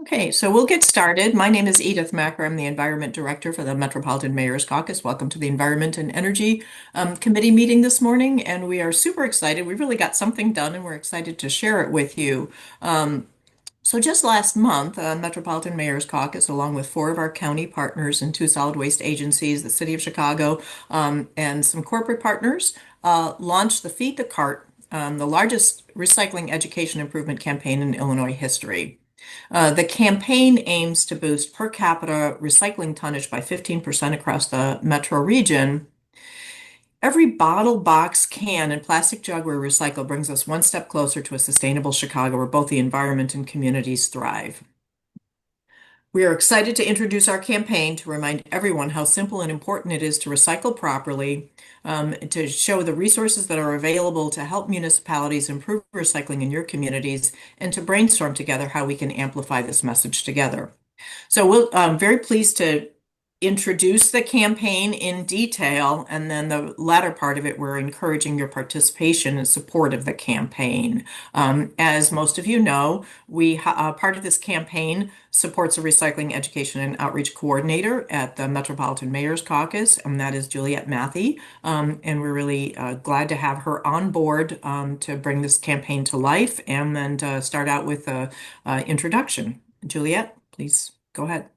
Okay, so we'll get started. My name is Edith Macker. I'm the Environment Director for the Metropolitan Mayor's Caucus. Welcome to the Environment and Energy Committee meeting this morning, and we are super excited. We really got something done, and we're excited to share it with you. So just last month, Metropolitan Mayor's Caucus, along with four of our county partners and two solid waste agencies, the City of Chicago, and some corporate partners, launched the Feed the Cart, the largest recycling education improvement campaign in Illinois history. The campaign aims to boost per capita recycling tonnage by 15% across the metro region. Every bottle, box, can, and plastic jug we recycle brings us one step closer to a sustainable Chicago where both the environment and communities thrive. We are excited to introduce our campaign to remind everyone how simple and important it is to recycle properly, to show the resources that are available to help municipalities improve recycling in your communities, and to brainstorm together how we can amplify this message together. So I'm very pleased to introduce the campaign in detail, and then the latter part of it, we're encouraging your participation and support of the campaign. As most of you know, part of this campaign supports a recycling education and outreach coordinator at the Metropolitan Mayor's Caucus, and that is Juliette Matthey. And we're really glad to have her on board to bring this campaign to life and then to start out with an introduction. Juliette, please go ahead.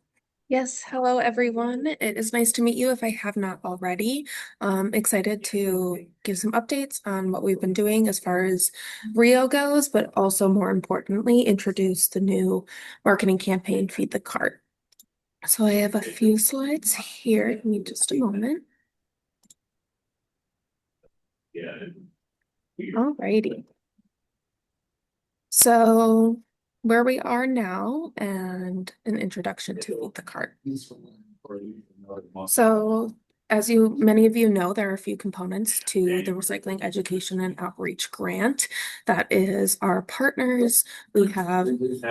Yes, hello everyone. It is nice to meet you if I have not already. Excited to give some updates on what we've been doing as far as Rio goes, but also more importantly, introduce the new marketing campaign, Feed the Cart. So I have a few slides here. Give me just a moment. Alrighty. So where we are now and an introduction to Feed the Cart. So as many of you know, there are a few components to the Recycling Education and Outreach Grant. That is our partners. We have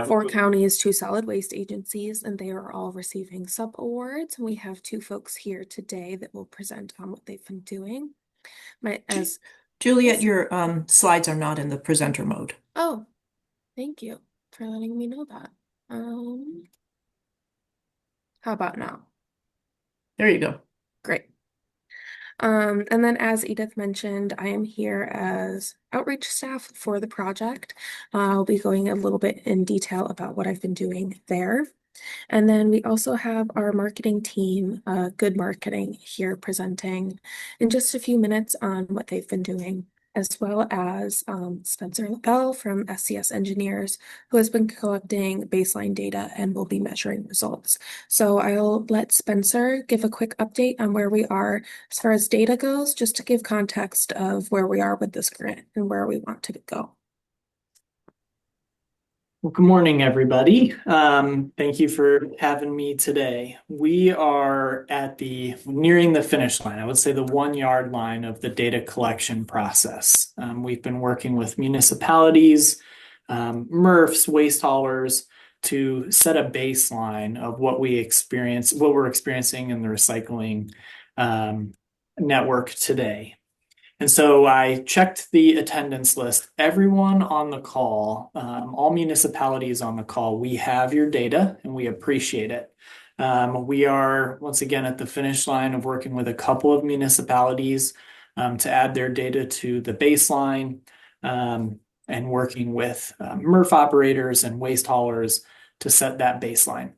four counties, two solid waste agencies, and they are all receiving sub-awards. And we have two folks here today that will present on what they've been doing. Juliette, your slides are not in the presenter mode. Oh, thank you for letting me know that. How about now? There you go. Great. And then as Edith mentioned, I am here as outreach staff for the project. I'll be going a little bit in detail about what I've been doing there. And then we also have our marketing team, Good Marketing, here presenting in just a few minutes on what they've been doing, as well as Spencer LaBelle from SCS Engineers, who has been collecting baseline data and will be measuring results. So I'll let Spencer give a quick update on where we are as far as data goes, just to give context of where we are with this grant and where we want to go. Well, good morning, everybody. Thank you for having me today. We are nearing the finish line. I would say the 1 yard line of the data collection process. We've been working with municipalities, MRFs, waste haulers to set a baseline of what we're experiencing in the recycling network today. And so I checked the attendance list. Everyone on the call, all municipalities on the call, we have your data and we appreciate it. We are once again at the finish line of working with a couple of municipalities to add their data to the baseline and working with MRF operators and waste haulers to set that baseline.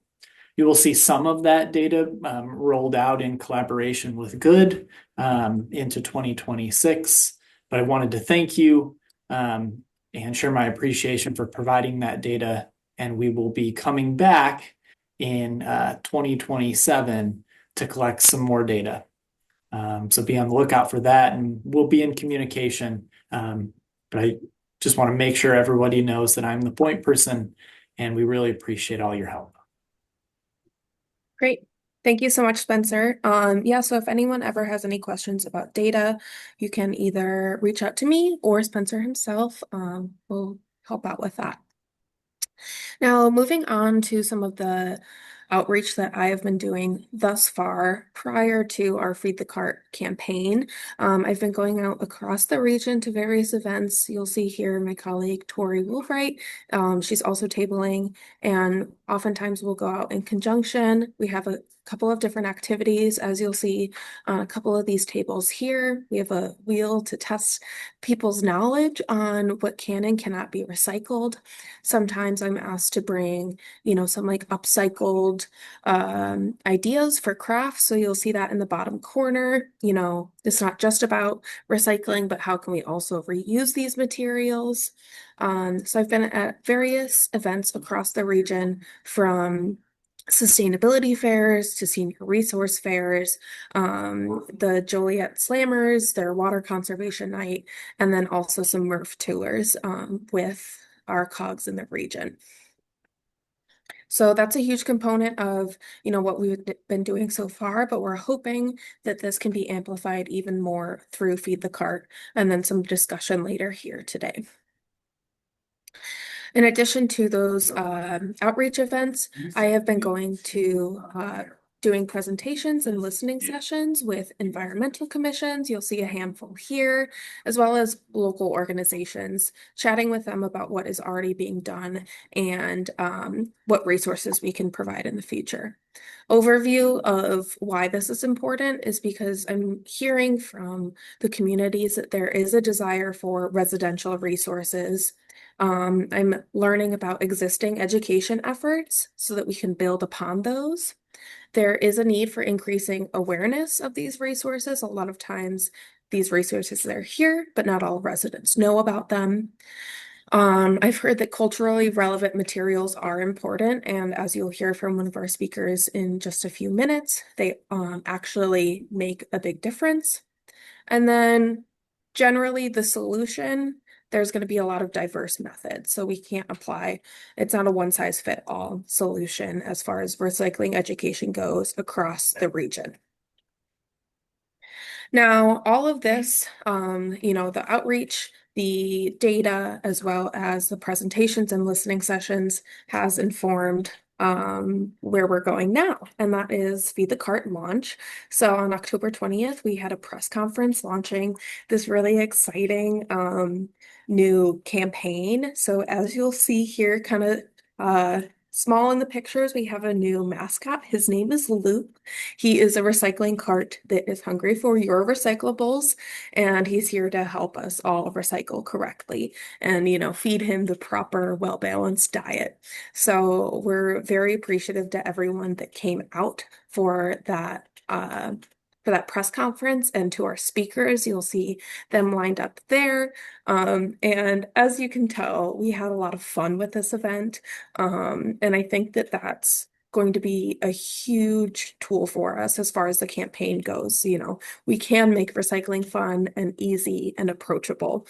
You will see some of that data rolled out in collaboration with Good into 2026. But I wanted to thank you and share my appreciation for providing that data. And we will be coming back in 2027 to collect some more data. So be on the lookout for that, and we'll be in communication. But I just want to make sure everybody knows that I'm the point person, and we really appreciate all your help. Great. Thank you so much, Spencer. So if anyone ever has any questions about data, you can either reach out to me or Spencer himself. We'll help out with that. Now, moving on to some of the outreach that I have been doing thus far prior to our Feed the Cart campaign. I've been going out across the region to various events. You'll see here my colleague Tori Woolbright. She's also tabling, and oftentimes we'll go out in conjunction. We have a couple of different activities, as you'll see on a couple of these tables here. We have a wheel to test people's knowledge on what can and cannot be recycled. Sometimes I'm asked to bring, some like upcycled ideas for crafts. So you'll see that in the bottom corner. It's not just about recycling, but how can we also reuse these materials? So I've been at various events across the region, from sustainability fairs to senior resource fairs, the Joliet Slammers, their water conservation night, and then also some MRF tours with our COGS in the region. So that's a huge component of, what we've been doing so far, but we're hoping that this can be amplified even more through Feed the Cart, and then some discussion later here today. In addition to those outreach events, I have been going to doing presentations and listening sessions with environmental commissions. You'll see a handful here, as well as local organizations, chatting with them about what is already being done and what resources we can provide in the future. Overview of why this is important is because I'm hearing from the communities that there is a desire for residential resources. I'm learning about existing education efforts so that we can build upon those. There is a need for increasing awareness of these resources. A lot of times these resources are here, but not all residents know about them. I've heard that culturally relevant materials are important, and as you'll hear from one of our speakers in just a few minutes, they actually make a big difference. And then generally the solution, there's going to be a lot of diverse methods, so we can't apply, it's not a one-size-fit-all solution as far as recycling education goes across the region. Now, all of this, the outreach, the data, as well as the presentations and listening sessions has informed where we're going now, and that is Feed the Cart launch. So on October 20th, we had a press conference launching this really exciting new campaign. So as you'll see here, kind of small in the pictures, we have a new mascot. His name is Loop. He is a recycling cart that is hungry for your recyclables, and he's here to help us all recycle correctly and, feed him the proper, well-balanced diet. So we're very appreciative to everyone that came out for that press conference, and to our speakers. You'll see them lined up there. And as you can tell, we had a lot of fun with this event. And I think that that's going to be a huge tool for us as far as the campaign goes. We can make recycling fun and easy and approachable.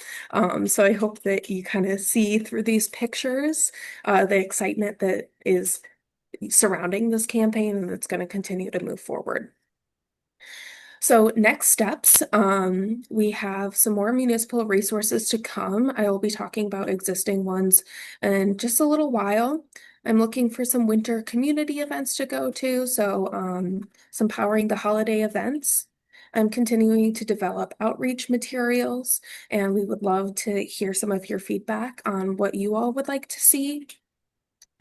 So I hope that you kind of see through these pictures the excitement that is surrounding this campaign, and it's going to continue to move forward. So next steps, we have some more municipal resources to come. I will be talking about existing ones in just a little while. I'm looking for some winter community events to go to, so some Powering the Holiday events. I'm continuing to develop outreach materials, and we would love to hear some of your feedback on what you all would like to see.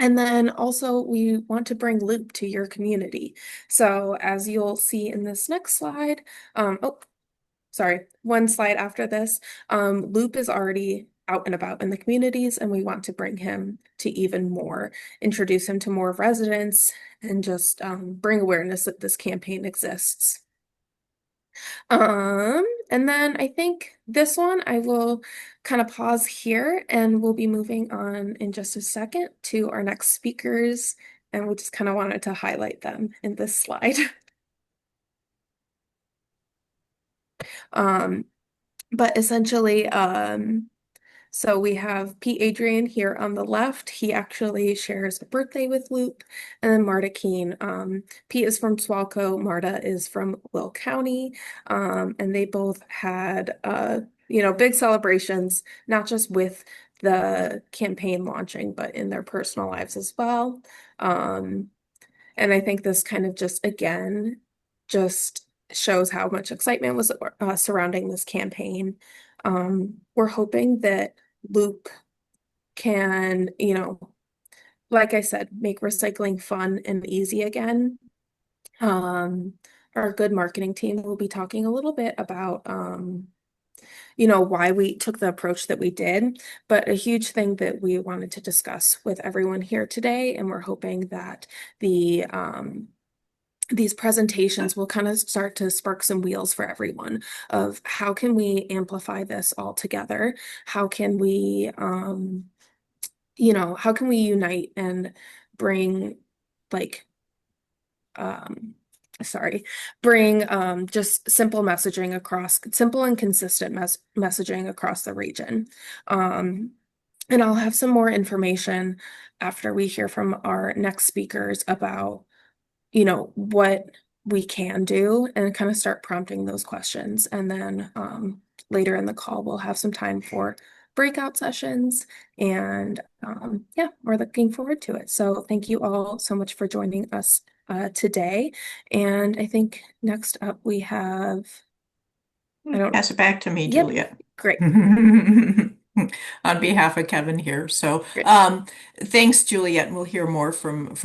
And then also we want to bring Loop to your community. So as you'll see in this next slide, one slide after this, Loop is already out and about in the communities, and we want to bring him to even more, introduce him to more residents, and just bring awareness that this campaign exists. And then I think this one I will kind of pause here, and we'll be moving on in just a second to our next speakers, and we just kind of wanted to highlight them in this slide. But essentially, so we have Pete Adrian here on the left. He actually shares a birthday with Loop. And then Marta Keene. Pete is from Swalco. Marta is from Will County. And they both had, big celebrations, not just with the campaign launching, but in their personal lives as well. And I think this kind of just, again, just shows how much excitement was surrounding this campaign. We're hoping that Loop can, like I said, make recycling fun and easy again. Um, our good marketing team will be talking a little bit about, why we took the approach that we did. But a huge thing that we wanted to discuss with everyone here today, and we're hoping that these presentations will kind of start to spark some wheels for everyone of how can we amplify this all together? How can we, how can we unite and bring like um sorry, bring just simple and consistent messaging across the region. Um, and I'll have some more information after we hear from our next speakers about, what we can do and kind of start prompting those questions. And then later in the call, we'll have some time for breakout sessions. And yeah, we're looking forward to it. So thank you all so much for joining us today. And I think next up we have, I don't, Pass it back to me, yep, Juliet. great, On behalf of Kevin here. So, great. thanks, Juliet. And we'll hear more from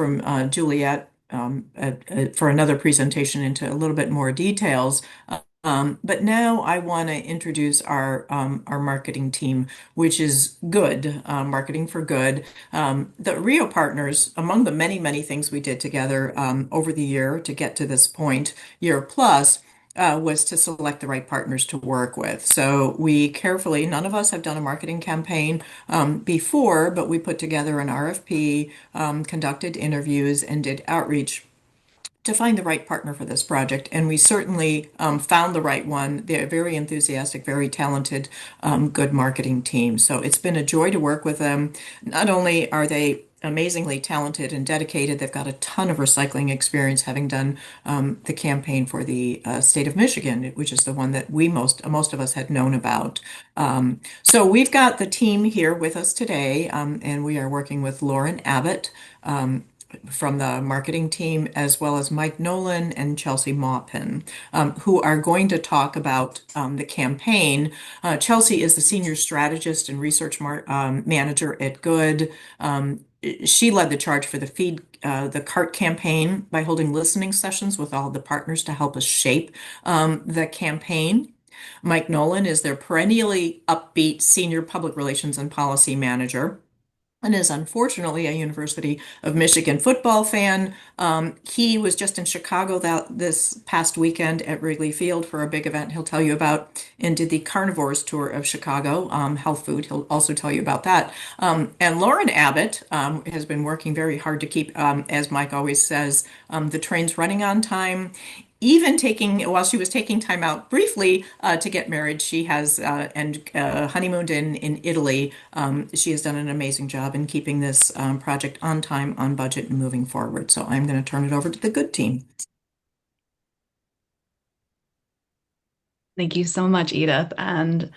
Juliet for another presentation into a little bit more details. But now I want to introduce our marketing team, which is good, marketing for good. The Rio Partners, among the many things we did together over the year to get to this point, year plus, was to select the right partners to work with. So we carefully, none of us have done a marketing campaign before, but we put together an RFP, conducted interviews, and did outreach to find the right partner for this project. And we certainly found the right one. They're very enthusiastic, very talented, good marketing team. So it's been a joy to work with them. Not only are they amazingly talented and dedicated, they've got a ton of recycling experience, having done the campaign for the state of Michigan, which is the one that most of us had known about. So we've got the team here with us today, and we are working with Lauren Abbott. From the marketing team, as well as Mike Nolan and Chelsea Maupin, who are going to talk about the campaign. Chelsea is the senior strategist and research manager at Good. She led the charge for the Feed the Cart campaign by holding listening sessions with all the partners to help us shape the campaign. Mike Nolan is their perennially upbeat senior public relations and policy manager, and is unfortunately a University of Michigan football fan. He was just in Chicago this past weekend at Wrigley Field for a big event he'll tell you about, and did the Carnivores tour of Chicago, health food. He'll also tell you about that. And Lauren Abbott has been working very hard to keep, as Mike always says, the trains running on time. Even while she was taking time out briefly to get married, she has and honeymooned in Italy. She has done an amazing job in keeping this project on time, on budget, and moving forward. So I'm going to turn it over to the good team. Thank you so much, Edith. And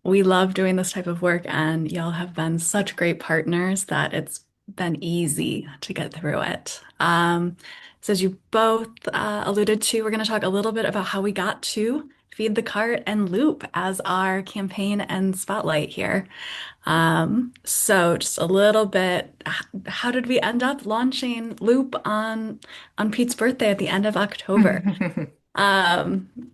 we love doing this type of work, and y'all have been such great partners that it's been easy to get through it. So as you both alluded to, we're going to talk a little bit about how we got to Feed the Cart and Loop as our campaign and spotlight here. So just a little bit, how did we end up launching Loop on Pete's birthday at the end of October?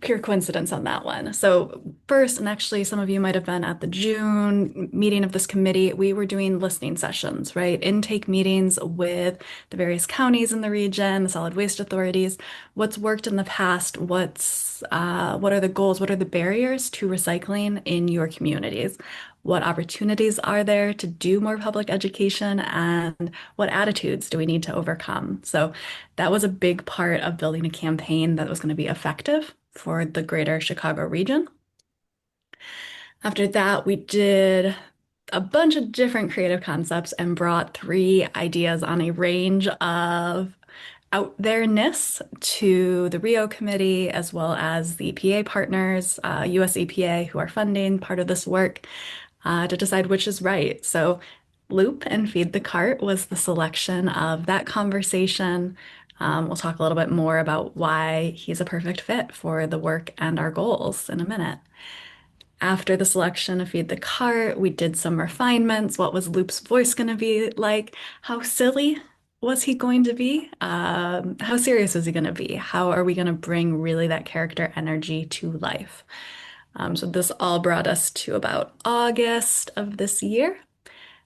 Pure coincidence on that one. So first, and actually some of you might have been at the June meeting of this committee, we were doing listening sessions, right? Intake meetings with the various counties in the region, the solid waste authorities. What's worked in the past? What are the goals? What are the barriers to recycling in your communities? What opportunities are there to do more public education, and what attitudes do we need to overcome? So that was a big part of building a campaign that was going to be effective for the greater Chicago region. After that, we did a bunch of different creative concepts and brought 3 ideas on a range of out there-ness to the Rio Committee, as well as the EPA partners, US EPA, who are funding part of this work, to decide which is right. So Loop and Feed the Cart was the selection of that conversation. We'll talk a little bit more about why he's a perfect fit for the work and our goals in a minute. After the selection of Feed the Cart, we did some refinements. What was Loop's voice going to be like? How silly was he going to be? How serious was he going to be? How are we going to bring really that character energy to life? So this all brought us to about August of this year.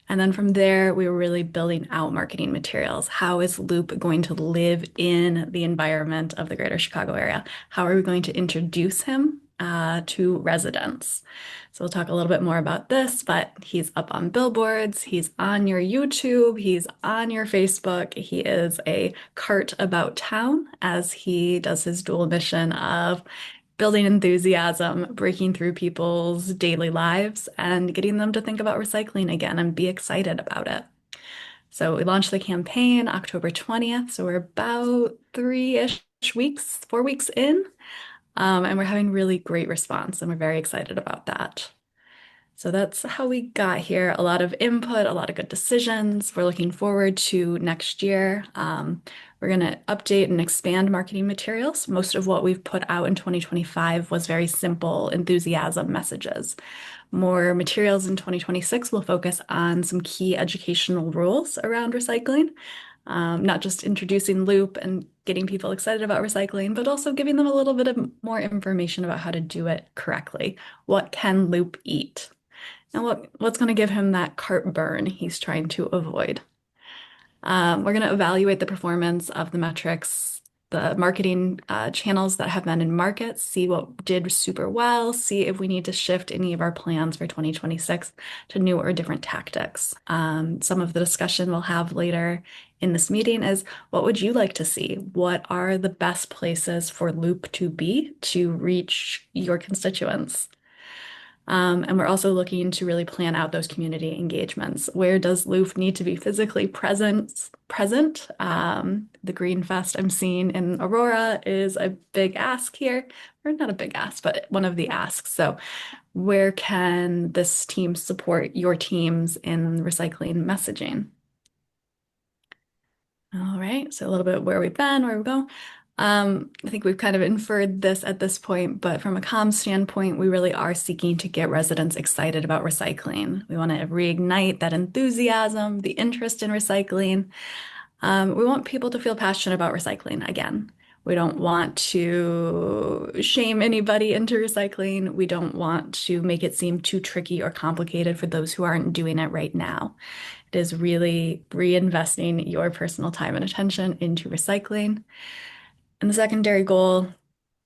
And then from there, we were really building out marketing materials. How is Loop going to live in the environment of the greater Chicago area? How are we going to introduce him to residents? So we'll talk a little bit more about this, but he's up on billboards, he's on your YouTube, he's on your Facebook. He is a cart about town as he does his dual mission of building enthusiasm, breaking through people's daily lives, and getting them to think about recycling again and be excited about it. So we launched the campaign October 20th. So we're about 4 weeks in, and we're having really great response, and we're very excited about that. So that's how we got here. A lot of input, a lot of good decisions. We're looking forward to next year. We're going to update and expand marketing materials. Most of what we've put out in 2025 was very simple enthusiasm messages. More materials in 2026 will focus on some key educational rules around recycling, not just introducing Loop and getting people excited about recycling, but also giving them a little bit of more information about how to do it correctly. What can Loop eat? And what's going to give him that cart burn he's trying to avoid? We're going to evaluate the performance of the metrics, the marketing channels that have been in market, see what did super well, see if we need to shift any of our plans for 2026 to new or different tactics. Some of the discussion we'll have later in this meeting is, what would you like to see? What are the best places for Loop to be to reach your constituents? And we're also looking to really plan out those community engagements. Where does Loop need to be physically present? The Green Fest I'm seeing in Aurora is a big ask here, or not a big ask, but one of the asks. So where can this team support your teams in recycling messaging? All right, so a little bit where we've been, where we go. I think we've kind of inferred this at this point, but from a comms standpoint, we really are seeking to get residents excited about recycling. We want to reignite that enthusiasm, the interest in recycling. We want people to feel passionate about recycling again. We don't want to shame anybody into recycling. We don't want to make it seem too tricky or complicated for those who aren't doing it right now. It is really reinvesting your personal time and attention into recycling. And the secondary goal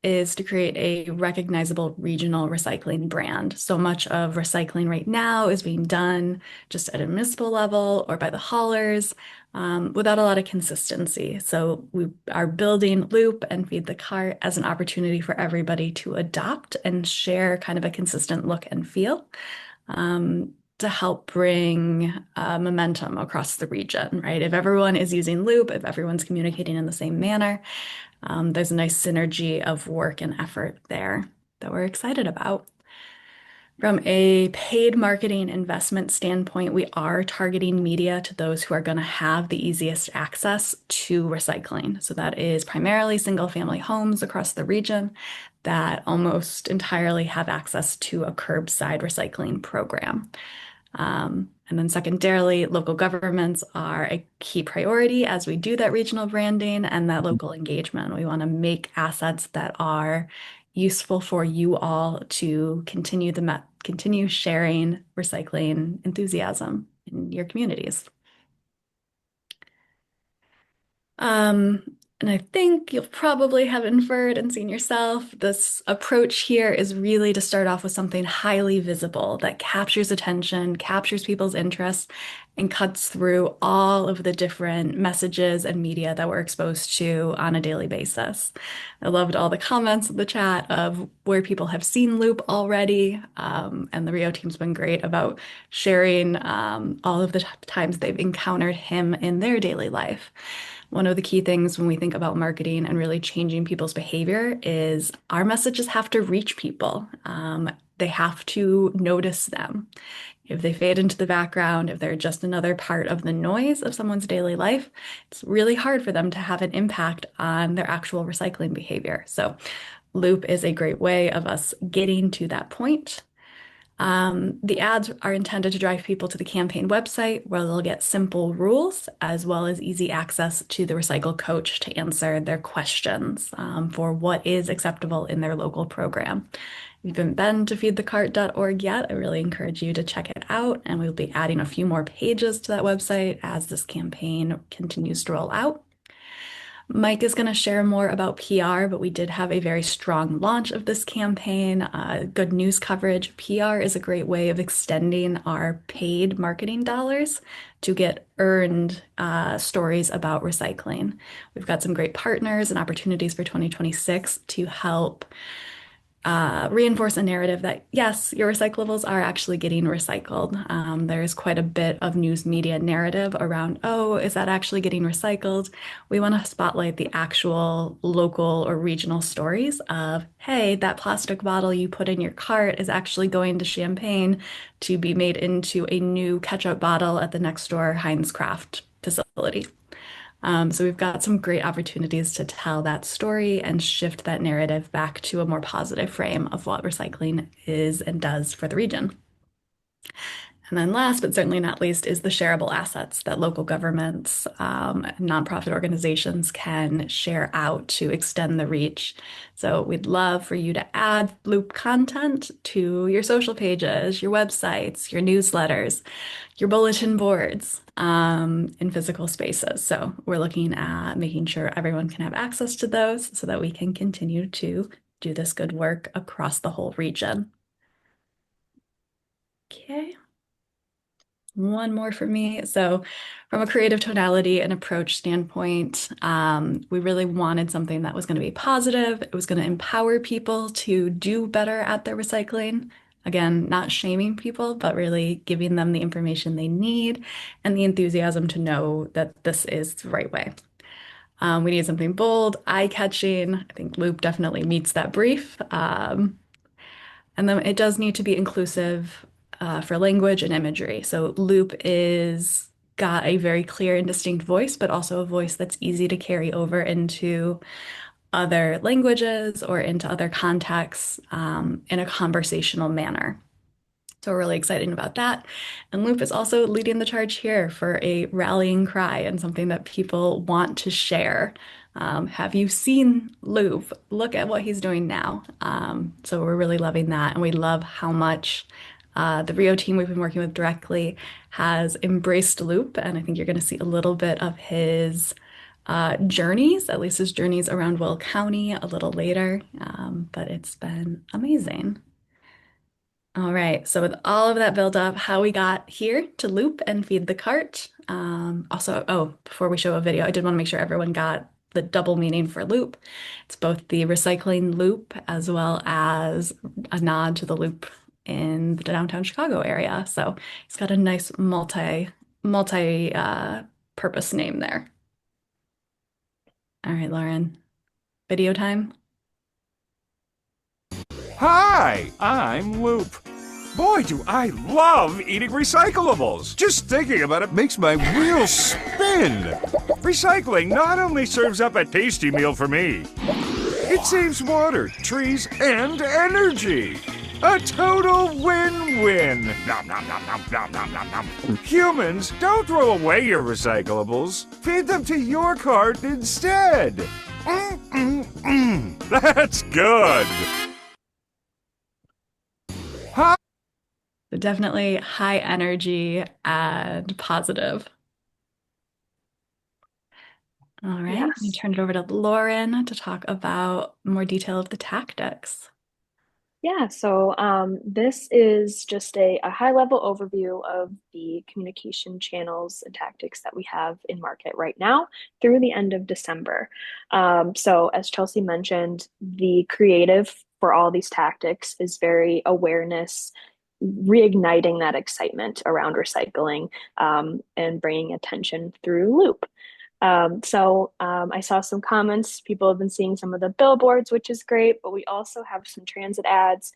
is to create a recognizable regional recycling brand. So much of recycling right now is being done just at a municipal level or by the haulers without a lot of consistency. So we are building Loop and Feed the Cart as an opportunity for everybody to adopt and share kind of a consistent look and feel to help bring momentum across the region, right? If everyone is using Loop, if everyone's communicating in the same manner, there's a nice synergy of work and effort there that we're excited about. From a paid marketing investment standpoint, we are targeting media to those who are going to have the easiest access to recycling. So that is primarily single-family homes across the region that almost entirely have access to a curbside recycling program. And then secondarily, local governments are a key priority as we do that regional branding and that local engagement. We want to make assets that are useful for you all to continue sharing recycling enthusiasm in your communities. And I think you'll probably have inferred and seen yourself, this approach here is really to start off with something highly visible that captures attention, captures people's interest, and cuts through all of the different messages and media that we're exposed to on a daily basis. I loved all the comments in the chat of where people have seen Loop already, and the Rio team's been great about sharing all of the times they've encountered him in their daily life. One of the key things when we think about marketing and really changing people's behavior is our messages have to reach people. They have to notice them. If they fade into the background, if they're just another part of the noise of someone's daily life, it's really hard for them to have an impact on their actual recycling behavior. So Loop is a great way of us getting to that point. The ads are intended to drive people to the campaign website where they'll get simple rules as well as easy access to the Recycle Coach to answer their questions for what is acceptable in their local program. If you haven't been to feedthecart.org yet, I really encourage you to check it out, and we'll be adding a few more pages to that website as this campaign continues to roll out. Mike is going to share more about PR, but we did have a very strong launch of this campaign. Good news coverage. PR is a great way of extending our paid marketing dollars to get earned stories about recycling. We've got some great partners and opportunities for 2026 to help reinforce a narrative that, yes, your recyclables are actually getting recycled. There's quite a bit of news media narrative around, oh, is that actually getting recycled? We want to spotlight the actual local or regional stories of, hey, that plastic bottle you put in your cart is actually going to Champaign to be made into a new ketchup bottle at the next door Heinz Craft facility. So we've got some great opportunities to tell that story and shift that narrative back to a more positive frame of what recycling is and does for the region. And then last, but certainly not least, is the shareable assets that local governments, nonprofit organizations can share out to extend the reach. So we'd love for you to add Loop content to your social pages, your websites, your newsletters, your bulletin boards, in physical spaces. So we're looking at making sure everyone can have access to those so that we can continue to do this good work across the whole region. Okay. One more for me. So from a creative tonality and approach standpoint, we really wanted something that was going to be positive. It was going to empower people to do better at their recycling. Again, not shaming people, but really giving them the information they need and the enthusiasm to know that this is the right way. We need something bold, eye-catching. I think Loop definitely meets that brief. And then it does need to be inclusive for language and imagery. So Loop is got a very clear and distinct voice, but also a voice that's easy to carry over into other languages or into other contexts in a conversational manner. So we're really excited about that. And Loop is also leading the charge here for a rallying cry and something that people want to share. Have you seen Loop? Look at what he's doing now. So we're really loving that. And we love how much the Rio team we've been working with directly has embraced Loop. And I think you're going to see a little bit of his journeys, at least his journeys around Will County a little later. But it's been amazing. All right, so with all of that build up, how we got here to Loop and Feed the Cart. Before we show a video, I did want to make sure everyone got the double meaning for Loop. It's both the recycling loop as well as a nod to the loop in the downtown Chicago area. So it's got a nice multi purpose name there. All right, Lauren, video time. Hi, I'm Loop. Boy, do I love eating recyclables. Just thinking about it makes my wheels spin. Recycling not only serves up a tasty meal for me, it saves water, trees, and energy. A total win-win. Nom, nom, nom, nom, nom, nom, nom, nom. Humans, don't throw away your recyclables. Feed them to your cart instead. That's good. So definitely high energy and positive. All right, Yes. I'm going to turn it over to Lauren to talk about more detail of the tactics. Yeah, so this is just a high-level overview of the communication channels and tactics that we have in market right now through the end of December. So as Chelsea mentioned, the creative for all these tactics is very awareness, reigniting that excitement around recycling and bringing attention through Loop. I saw some comments. People have been seeing some of the billboards, which is great, but we also have some transit ads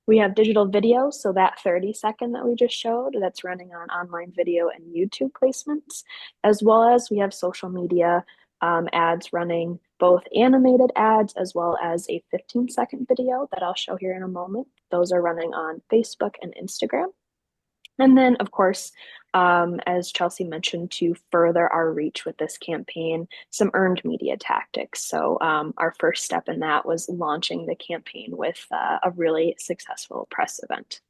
We have digital video, so that 30-second that we just showed, that's running on online video and YouTube placements, as well as we have social media ads running, both animated ads as well as a 15-second video that I'll show here in a moment. Those are running on Facebook and Instagram. And then, of course, as Chelsea mentioned, to further our reach with this campaign, some earned media tactics. So our first step in that was launching the campaign with a really successful press event.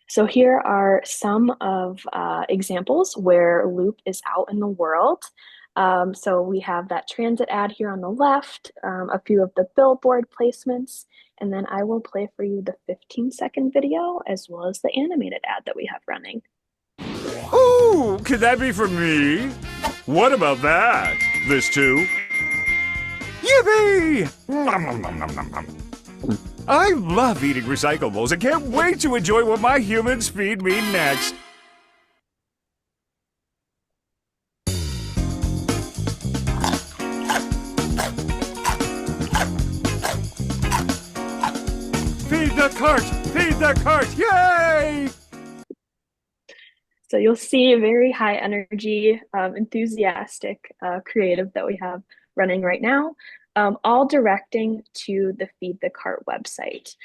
So here are some of examples where Loop is out in the world. So we have that transit ad here on the left, a few of the billboard placements, and then I will play for you the 15-second video as well as the animated ad that we have running. Ooh, could that be for me? What about that? This too? Yippee! Nom, nom, nom, nom, nom, nom. I love eating recyclables and can't wait to enjoy what my humans feed me next. Feed the cart! Feed the cart! Yay! So you'll see a very high energy, enthusiastic creative that we have running right now, all directing to the Feed the Cart website,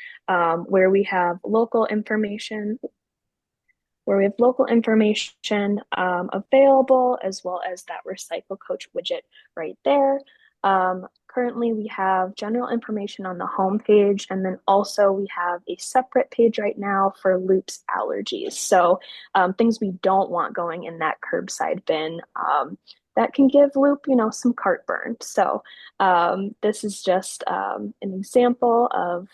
where we have local information, available, as well as that Recycle Coach widget right there. Currently, we have general information on the home page, and then also we have a separate page right now for Loop's allergies. So things we don't want going in that curbside bin that can give Loop, some cart burn. So this is just an example of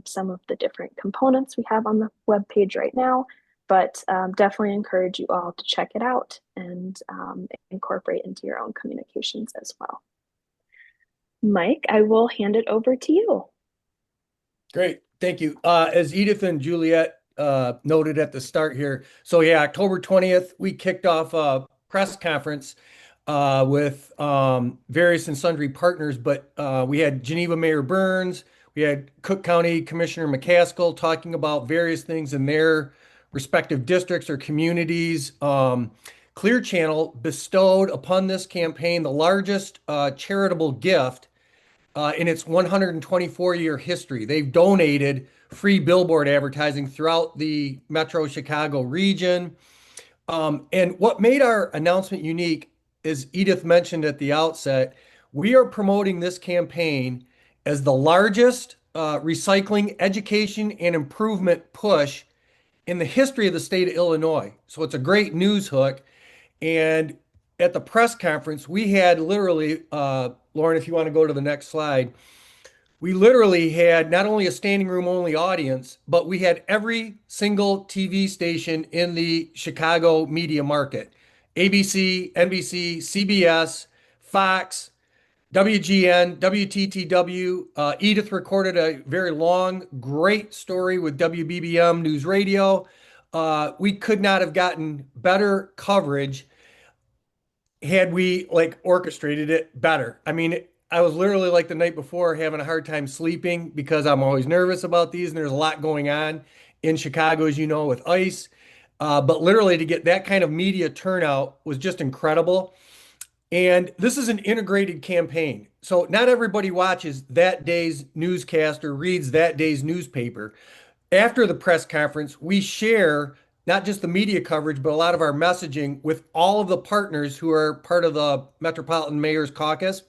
some of the different components we have on the web page right now. But definitely encourage you all to check it out and incorporate into your own communications as well. Mike, I will hand it over to you. Great. Thank you. As Edith and Juliet noted at the start here, so yeah, October 20th, we kicked off a press conference with various and sundry partners, but we had Geneva Mayor Burns, we had Cook County Commissioner McCaskill talking about various things in their respective districts or communities. Clear Channel bestowed upon this campaign the largest charitable gift in its 124-year history. They've donated free billboard advertising throughout the Metro Chicago region. And what made our announcement unique, as Edith mentioned at the outset, we are promoting this campaign as the largest recycling education and improvement push in the history of the state of Illinois. So it's a great news hook. And at the press conference, we had literally, Lauren, if you want to go to the next slide, we literally had not only a standing room only audience, but we had every single TV station in the Chicago media market. ABC, NBC, CBS, Fox, WGN, WTTW. Edith recorded a very long, great story with WBBM News Radio. We could not have gotten better coverage had we orchestrated it better. I mean, I was literally like the night before having a hard time sleeping because I'm always nervous about these and there's a lot going on in Chicago, as you know, with ICE. But literally to get that kind of media turnout was just incredible. And this is an integrated campaign. So not everybody watches that day's newscast or reads that day's newspaper. After the press conference, we share not just the media coverage, but a lot of our messaging with all of the partners who are part of the Metropolitan Mayor's Caucus.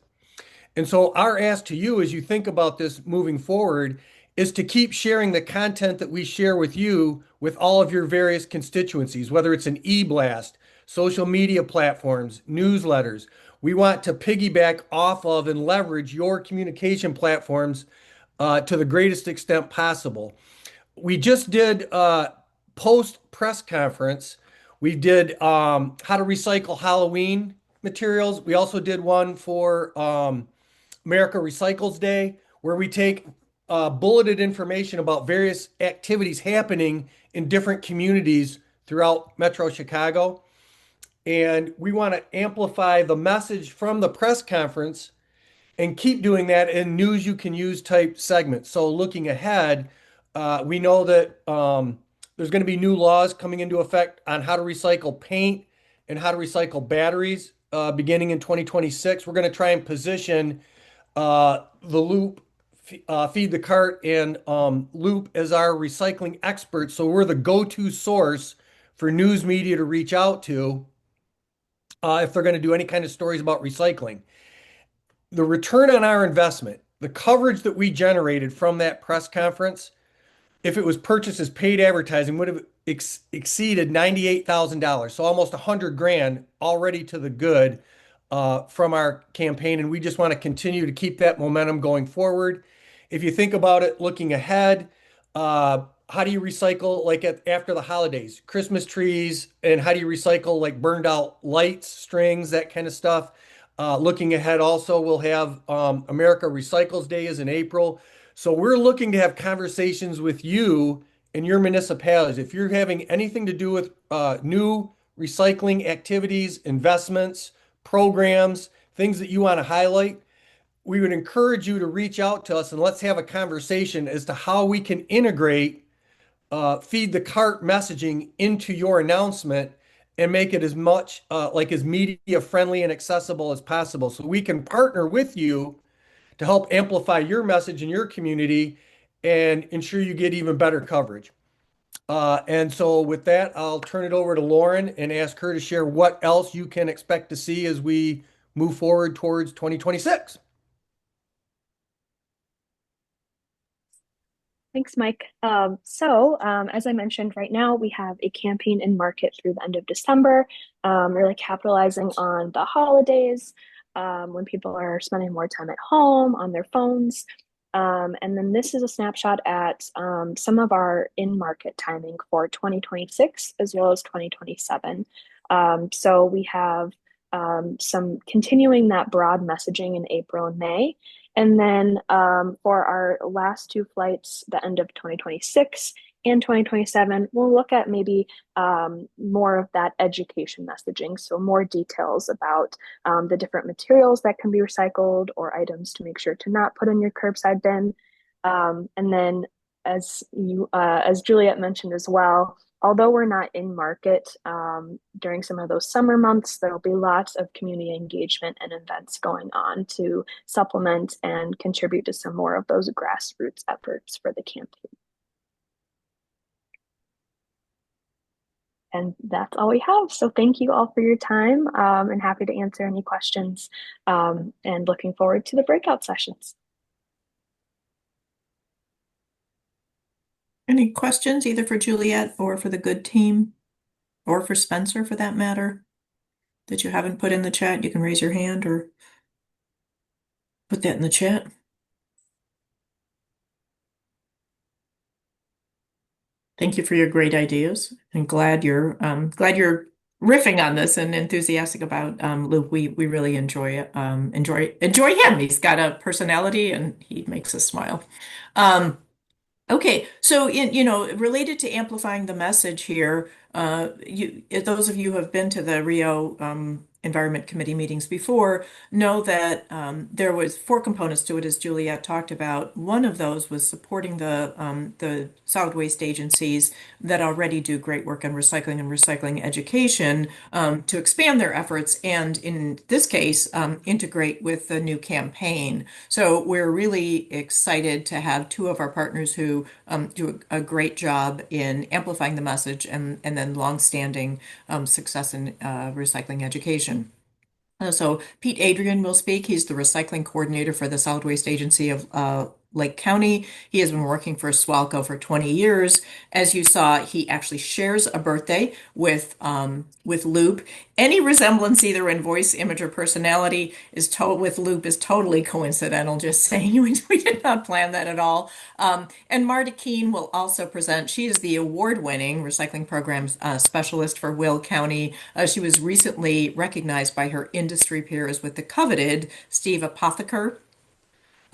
And so our ask to you as you think about this moving forward is to keep sharing the content that we share with you with all of your various constituencies, whether it's an e-blast, social media platforms, newsletters. We want to piggyback off of and leverage your communication platforms to the greatest extent possible. We just did post press conference. We did how to recycle Halloween materials. We also did one for America Recycles Day, where we take bulleted information about various activities happening in different communities throughout Metro Chicago. And we want to amplify the message from the press conference and keep doing that in news you can use type segments. So looking ahead, we know that there's going to be new laws coming into effect on how to recycle paint and how to recycle batteries beginning in 2026. We're going to try and position the Loop, Feed the Cart, and Loop as our recycling experts. So we're the go-to source for news media to reach out to if they're going to do any kind of stories about recycling. The return on our investment, the coverage that we generated from that press conference, if it was purchased as paid advertising, would have exceeded $98,000. So almost 100 grand already to the good from our campaign. And we just want to continue to keep that momentum going forward. If you think about it, looking ahead, how do you recycle like after the holidays, Christmas trees, and how do you recycle like burned out lights, strings, that kind of stuff? Looking ahead, also, we'll have America Recycles Day is in April. So we're looking to have conversations with you and your municipalities. If you're having anything to do with new recycling activities, investments, programs, things that you want to highlight, we would encourage you to reach out to us and let's have a conversation as to how we can integrate feed the cart messaging into your announcement and make it as much like as media friendly and accessible as possible so we can partner with you to help amplify your message in your community and ensure you get even better coverage. And so with that, I'll turn it over to Lauren and ask her to share what else you can expect to see as we move forward towards 2026. Thanks, Mike. As I mentioned, right now we have a campaign in market through the end of December, really capitalizing on the holidays, when people are spending more time at home on their phones. And then this is a snapshot at some of our in-market timing for 2026 as well as 2027. So we have some continuing that broad messaging in April and May. And then for our last two flights, the end of 2026 and 2027, we'll look at maybe more of that education messaging. So more details about the different materials that can be recycled or items to make sure to not put in your curbside bin. And then as Juliet mentioned as well, although we're not in market during some of those summer months, there will be lots of community engagement and events going on to supplement and contribute to some more of those grassroots efforts for the campaign. And that's all we have. So thank you all for your time and happy to answer any questions and looking forward to the breakout sessions. Any questions either for Juliet or for the good team or for Spencer for that matter that you haven't put in the chat? You can raise your hand or put that in the chat. Thank you for your great ideas and glad you're riffing on this and enthusiastic about Luke. We really enjoy him. He's got a personality and he makes us smile. Okay, so related to amplifying the message here, those of you who have been to the Rio Environment Committee meetings before know that there was four components to it, as Juliet talked about. One of those was supporting the solid waste agencies that already do great work on recycling and recycling education to expand their efforts and, in this case, integrate with the new campaign. So we're really excited to have two of our partners who do a great job in amplifying the message and then longstanding success in recycling education. So Pete Adrian will speak. He's the recycling coordinator for the Solid Waste Agency of Lake County. He has been working for Swalco for 20 years. As you saw, he actually shares a birthday with Loop. Any resemblance either in voice, image, or personality with Loop is totally coincidental, just saying. We did not plan that at all. And Marta Keene will also present. She is the award-winning recycling programs specialist for Will County. She was recently recognized by her industry peers with the coveted Steve Apotheker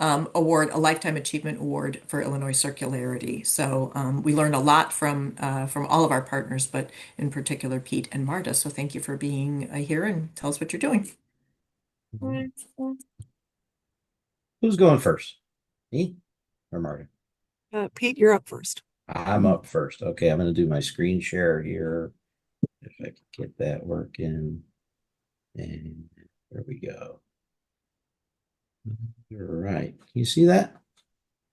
award, a Lifetime Achievement Award for Illinois Circularity. So we learn a lot from all of our partners, but in particular Pete and Marta. So thank you for being here and tell us what you're doing. Who's going first? Me or Marty? Pete, you're up first. I'm up first. Okay, I'm going to do my screen share here. If I can get that working. And there we go. All right. Can you see that?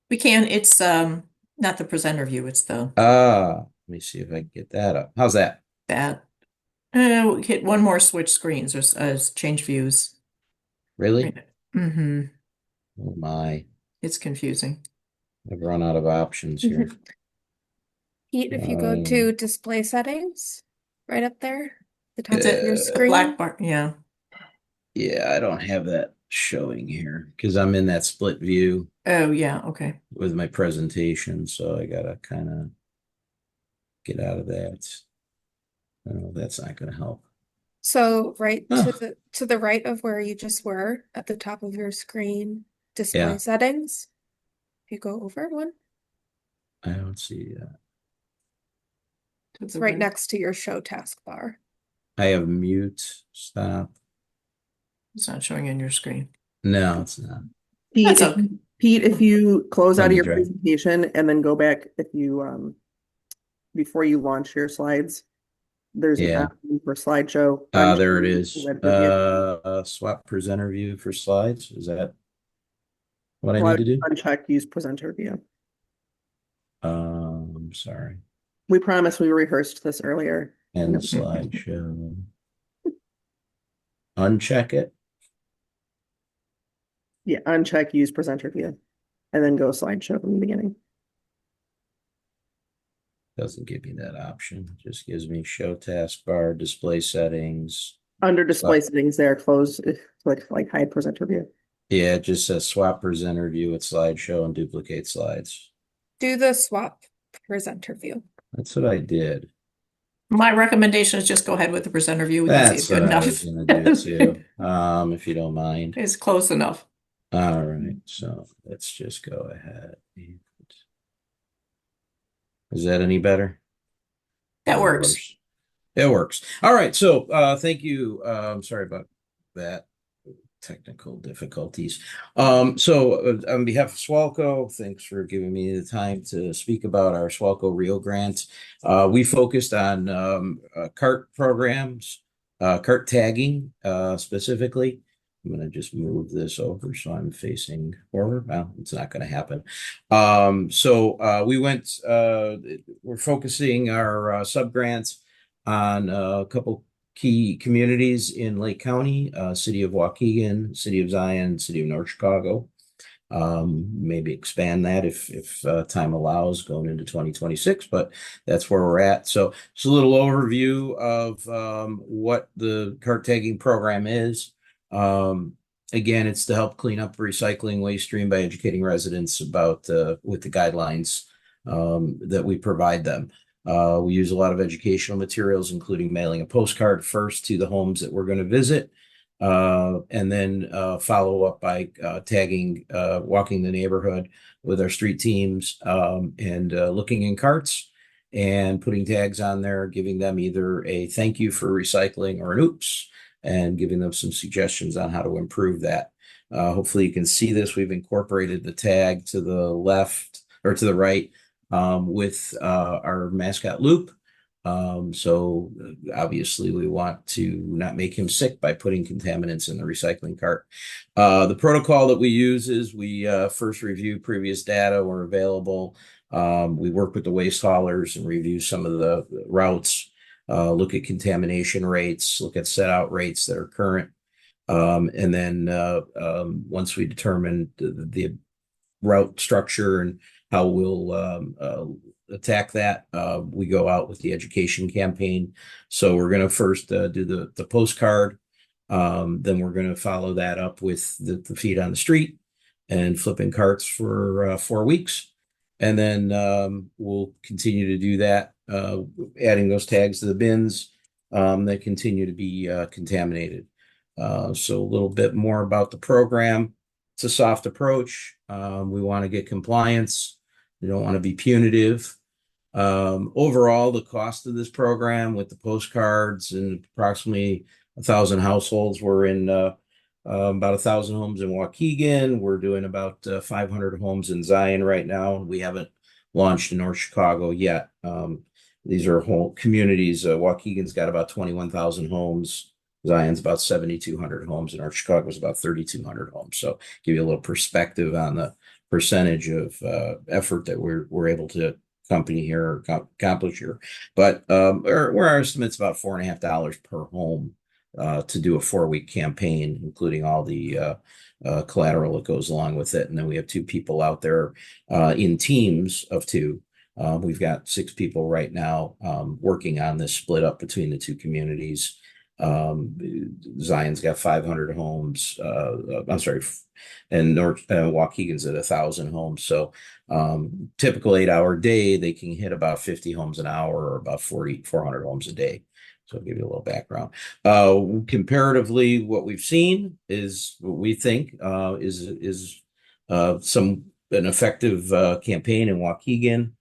We can. It's not the presenter view, it's the Let me see if I can get that up. How's that? that. Hit one more switch screens or change views. Really? Mm-hmm. Oh my. It's confusing. I've run out of options here. Pete, if you go to display settings, right up there, the top of your The screen. black bar, yeah. Yeah, I don't have that showing here because I'm in that split view Oh, yeah, okay. with my presentation, so I gotta kind of get out of that. Oh, that's not gonna help. So right Oh. to the right of where you just were at the top of your screen, display Yeah. settings. If you go over one, I don't see that. it's right next to your show taskbar. I have mute, stop. It's not showing on your screen. No, it's not. Pete, That's if, okay. Pete, if you close out Let of me your try. presentation and then go back, if you before you launch your slides, there's an Yeah. option for slideshow. There it is. Presenter view. Swap presenter view for slides. Is that what I need to do? Uncheck use presenter view. I'm sorry. We promised we rehearsed this earlier. And slideshow. Uncheck it. Yeah, uncheck use presenter view. And then go slideshow from the beginning. Doesn't give me that option. Just gives me show taskbar, display settings. Under display settings there, close, click like hide presenter view. Yeah, it just says swap presenter view with slideshow and duplicate slides. Do the swap presenter view. That's what I did. My recommendation is just go ahead with the presenter view. We can see it's That's good what I enough. was gonna do too. If you don't mind. It's close enough. All right, so let's just go ahead. Is that any better? That works. It works. All right, so thank you. Sorry about that. Technical difficulties. So on behalf of SWALCO, thanks for giving me the time to speak about our SWALCO Rio grant. We focused on CART programs, CART tagging specifically. I'm going to just move this over so I'm facing forward. Well, it's not going to happen. We're focusing our sub-grants on a couple key communities in Lake County, City of Waukegan, City of Zion, City of North Chicago. Maybe expand that if time allows going into 2026, but that's where we're at. So it's a little overview of what the CART tagging program is. Again, it's to help clean up recycling waste stream by educating residents about with the guidelines that we provide them. We use a lot of educational materials, including mailing a postcard first to the homes that we're going to visit, and then follow up by tagging, walking the neighborhood with our street teams, and looking in carts and putting tags on there, giving them either a thank you for recycling or an oops, and giving them some suggestions on how to improve that. Hopefully you can see this. We've incorporated the tag to the left or to the right with our mascot Loop. So obviously we want to not make him sick by putting contaminants in the recycling cart. The protocol that we use is we first review previous data where available. We work with the waste haulers and review some of the routes, look at contamination rates, look at set out rates that are current. And then once we determine the route structure and how we'll attack that, we go out with the education campaign. So we're going to first do the postcard. Then we're going to follow that up with the feet on the street and flipping carts for 4 weeks. And then we'll continue to do that, adding those tags to the bins that continue to be contaminated. So a little bit more about the program. It's a soft approach. We want to get compliance. We don't want to be punitive. Overall, the cost of this program with the postcards and approximately 1,000 households, we're in about 1,000 homes in Waukegan. We're doing about 500 homes in Zion right now. We haven't launched in North Chicago yet. These are whole communities. Waukegan's got about 21,000 homes. Zion's about 7,200 homes, and North Chicago's about 3,200 homes. So give you a little perspective on the percentage of effort that we're able to company here or accomplish here. But our estimate's about $4.50 per home to do a 4-week campaign, including all the collateral that goes along with it. And then we have 2 people out there in teams of 2. We've got 6 people right now working on this split up between the 2 communities. Zion's got 500 homes. I'm sorry, and Waukegan's at 1,000 homes. So typical 8-hour day, they can hit about 50 homes an hour or about 400 homes a day. So I'll give you a little background. Comparatively, what we've seen is what we think is an effective campaign in Waukegan.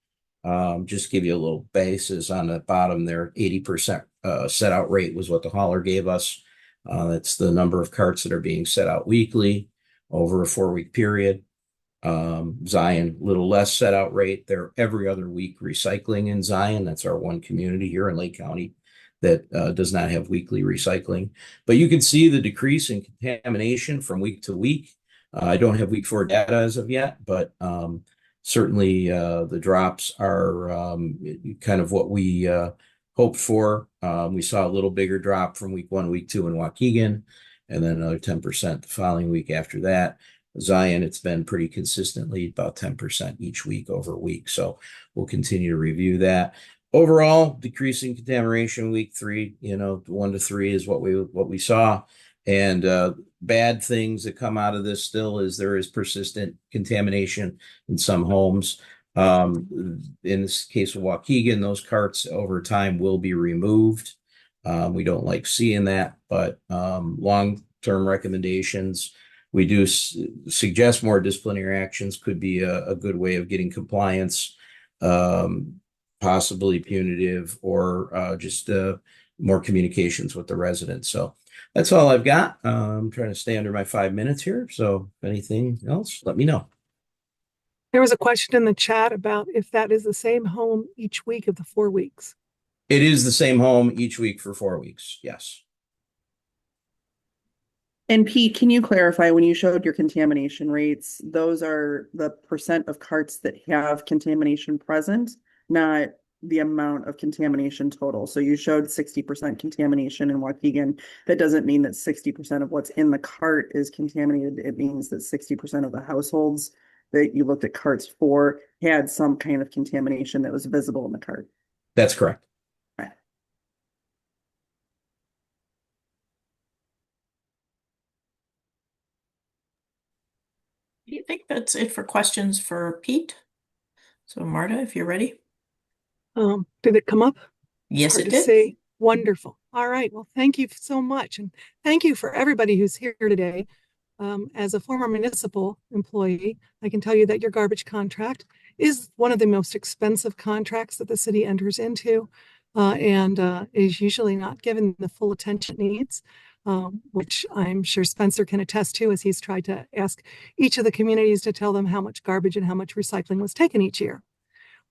Just give you a little basis on the bottom there. 80% set out rate was what the hauler gave us. That's the number of carts that are being set out weekly over a 4-week period. Zion, little less set out rate. They're every other week recycling in Zion. That's our one community here in Lake County that does not have weekly recycling. But you can see the decrease in contamination from week to week. I don't have week 4 data as of yet, but certainly the drops are kind of what we hoped for. We saw a little bigger drop from week 1, week 2 in Waukegan, and then another 10% the following week after that. Zion, it's been pretty consistently about 10% each week over week. So we'll continue to review that. Overall, decreasing contamination week 3, 1 to 3 is what we saw. And bad things that come out of this still is there is persistent contamination in some homes. In this case of Waukegan, those carts over time will be removed. We don't like seeing that, but long-term recommendations, we do suggest more disciplinary actions could be a good way of getting compliance, possibly punitive, or just more communications with the residents. So that's all I've got. I'm trying to stay under my 5 minutes here. So if anything else, let me know. There was a question in the chat about if that is the same home each week of the 4 weeks. It is the same home each week for 4 weeks. Yes. And Pete, can you clarify when you showed your contamination rates, those are the percent of carts that have contamination present, not the amount of contamination total. So you showed 60% contamination in Waukegan. That doesn't mean that 60% of what's in the cart is contaminated. It means that 60% of the households that you looked at carts for had some kind of contamination that was visible in the cart. That's correct. Right. Do you think that's it for questions for Pete? So Marta, if you're ready. Did it come up? Yes, Hard it to did. say. Wonderful. All right. Well, thank you so much. And thank you for everybody who's here today. As a former municipal employee, I can tell you that your garbage contract is one of the most expensive contracts that the city enters into, and is usually not given the full attention it needs, which I'm sure Spencer can attest to, as he's tried to ask each of the communities to tell them how much garbage and how much recycling was taken each year.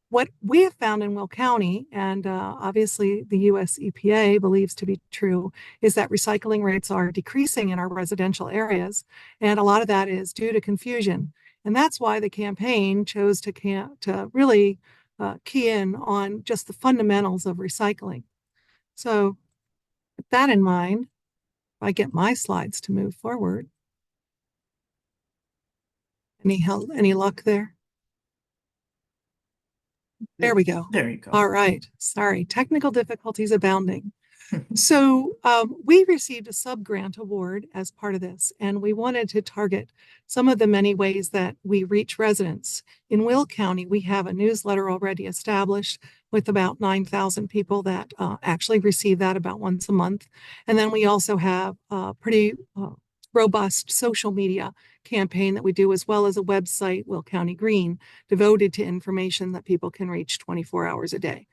What we have found in Will County, and obviously the US EPA believes to be true, is that recycling rates are decreasing in our residential areas. And a lot of that is due to confusion. And that's why the campaign chose to really key in on just the fundamentals of recycling. So with that in mind, if I get my slides to move forward. Any luck there? There we go. There you go. All right. Sorry, technical difficulties abounding. So we received a sub-grant award as part of this, and we wanted to target some of the many ways that we reach residents. In Will County, we have a newsletter already established with about 9,000 people that actually receive that about once a month. And then we also have a pretty robust social media campaign that we do, as well as a website, Will County Green, devoted to information that people can reach 24 hours a day.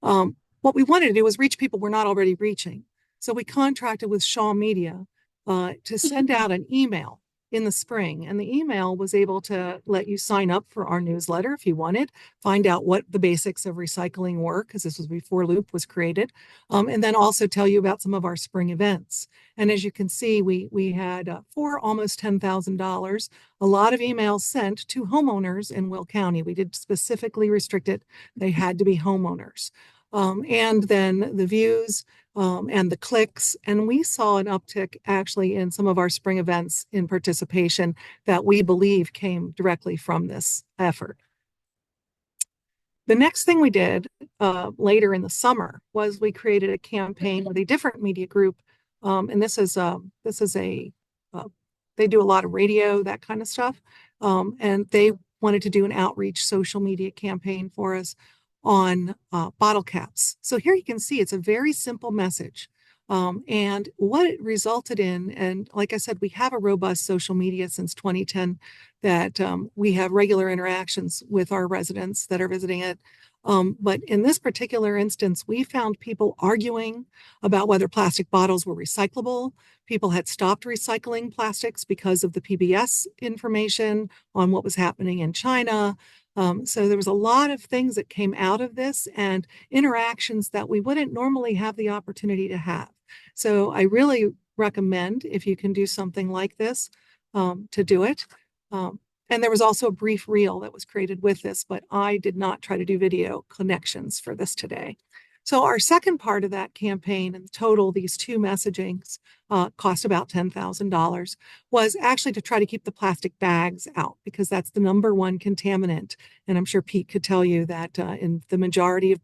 What we wanted to do was reach people we're not already reaching. So we contracted with Shaw Media to send out an email in the spring. And the email was able to let you sign up for our newsletter if you wanted, find out what the basics of recycling were, because this was before Loop was created, and then also tell you about some of our spring events. And as you can see, we had for almost $10,000, a lot of emails sent to homeowners in Will County. We did specifically restrict it. They had to be homeowners. And then the views and the clicks. And we saw an uptick actually in some of our spring events in participation that we believe came directly from this effort. The next thing we did later in the summer was we created a campaign with a different media group. And this is they do a lot of radio, that kind of stuff. And they wanted to do an outreach social media campaign for us on bottle caps. So here you can see it's a very simple message. And what it resulted in, and like I said, we have a robust social media since 2010 that we have regular interactions with our residents that are visiting it. But in this particular instance, we found people arguing about whether plastic bottles were recyclable. People had stopped recycling plastics because of the PBS information on what was happening in China. So there was a lot of things that came out of this and interactions that we wouldn't normally have the opportunity to have. So I really recommend, if you can do something like this, to do it. And there was also a brief reel that was created with this, but I did not try to do video connections for this today. So our second part of that campaign, in total, these two messagings cost about $10,000, was actually to try to keep the plastic bags out, because that's the number one contaminant. And I'm sure Pete could tell you that in the majority of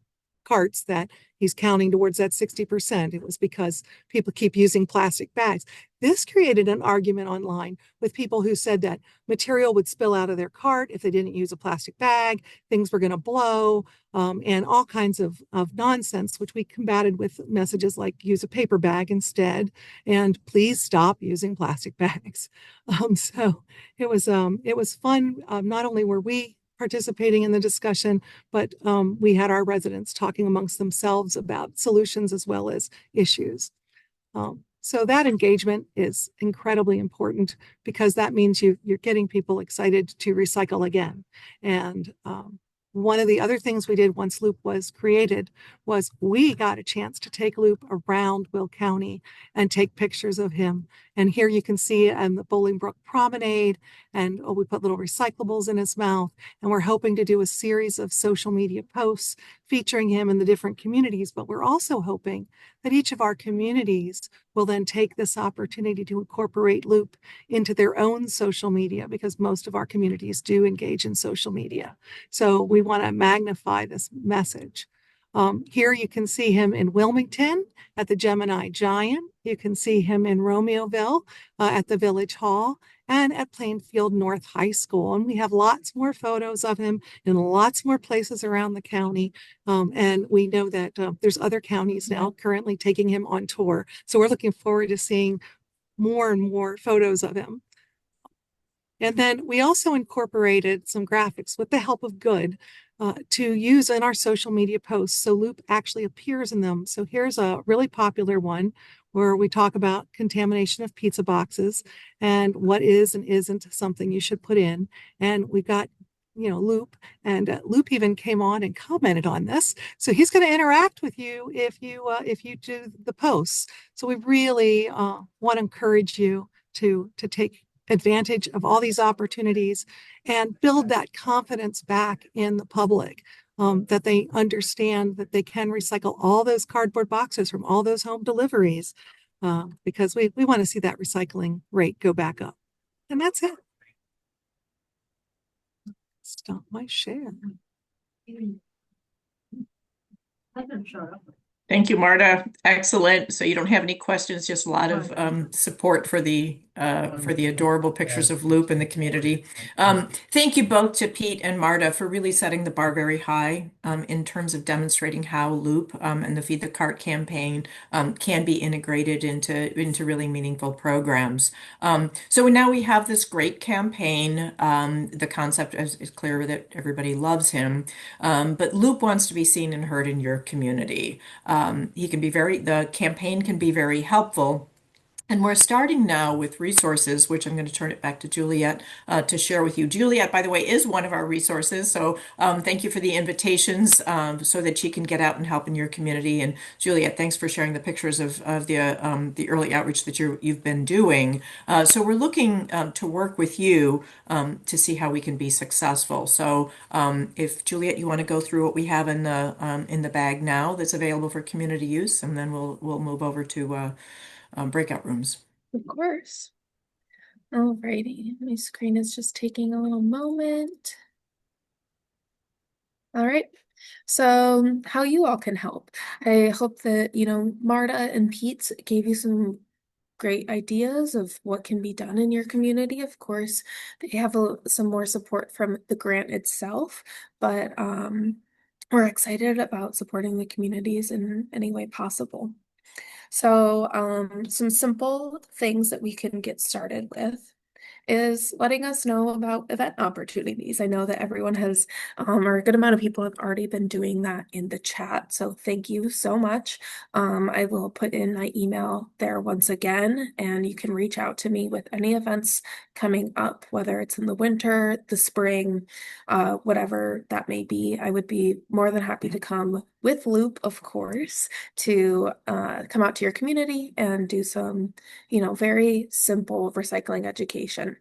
carts that he's counting towards that 60%, it was because people keep using plastic bags. This created an argument online with people who said that material would spill out of their cart if they didn't use a plastic bag, things were going to blow, and all kinds of nonsense, which we combated with messages like use a paper bag instead, and please stop using plastic bags. So it was fun. Not only were we participating in the discussion, but we had our residents talking amongst themselves about solutions as well as issues. So that engagement is incredibly important, because that means you're getting people excited to recycle again. And one of the other things we did once Loop was created was we got a chance to take Loop around Will County and take pictures of him. And here you can see the Bolingbrook Promenade, and we put little recyclables in his mouth. And we're hoping to do a series of social media posts featuring him in the different communities. But we're also hoping that each of our communities will then take this opportunity to incorporate Loop into their own social media, because most of our communities do engage in social media. So we want to magnify this message. Here you can see him in Wilmington at the Gemini Giant. You can see him in Romeoville at the Village Hall, and at Plainfield North High School. And we have lots more photos of him in lots more places around the county. And we know that there's other counties now currently taking him on tour. So we're looking forward to seeing more and more photos of him. And then we also incorporated some graphics with the help of Good to use in our social media posts. So Loop actually appears in them. So here's a really popular one where we talk about contamination of pizza boxes and what is and isn't something you should put in. And we've got, Loop, and Loop even came on and commented on this. So he's going to interact with you if you do the posts. So we really want to encourage you to take advantage of all these opportunities and build that confidence back in the public, that they understand that they can recycle all those cardboard boxes from all those home deliveries, because we want to see that recycling rate go back up. And that's it. Stop my share. Thank you, Marta. Excellent. So you don't have any questions, just a lot of support for the adorable pictures of Loop in the community. Thank you both to Pete and Marta for really setting the bar very high in terms of demonstrating how Loop and the Feed the Cart campaign can be integrated into really meaningful programs. So now we have this great campaign. The concept is clear that everybody loves him, but Loop wants to be seen and heard in your community. The campaign can be very helpful And we're starting now with resources, which I'm going to turn it back to Juliet to share with you. Juliet, by the way, is one of our resources. So thank you for the invitations so that she can get out and help in your community. And Juliet, thanks for sharing the pictures of the early outreach that you've been doing. So we're looking to work with you to see how we can be successful. So if Juliet, you want to go through what we have in the bag now that's available for community use, and then we'll move over to breakout rooms. Of course. Alrighty, my screen is just taking a little moment. All right. So how you all can help. I hope that, Marta and Pete gave you some great ideas of what can be done in your community. Of course, they have some more support from the grant itself, but we're excited about supporting the communities in any way possible. So some simple things that we can get started with is letting us know about event opportunities. I know that everyone has, or a good amount of people have already been doing that in the chat. So thank you so much. I will put in my email there once again, and you can reach out to me with any events coming up, whether it's in the winter, the spring, whatever that may be. I would be more than happy to come with Loop, of course, to come out to your community and do some, very simple recycling education.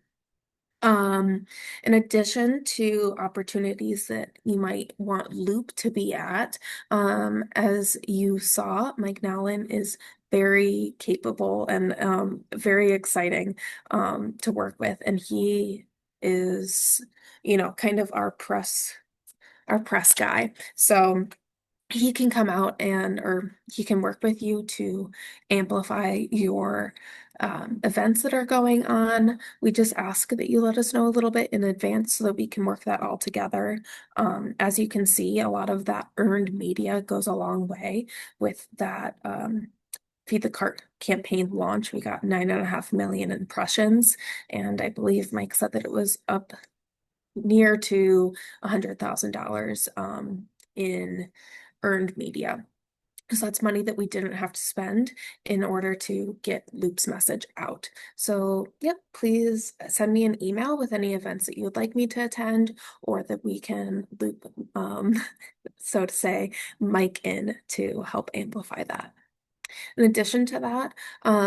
In addition to opportunities that you might want Loop to be at, as you saw, Mike Nowlin is very capable and very exciting to work with, and he is, kind of our press guy. So he can come out or he can work with you to amplify your events that are going on. We just ask that you let us know a little bit in advance so that we can work that all together. As you can see, a lot of that earned media goes a long way with that Feed the Cart campaign launch. We got 9.5 million impressions, and I believe Mike said that it was up near to $100,000 in earned media. So that's money that we didn't have to spend in order to get Loop's message out. So, yep, please send me an email with any events that you would like me to attend, or that we can loop, so to say, Mike in to help amplify that. In addition to that,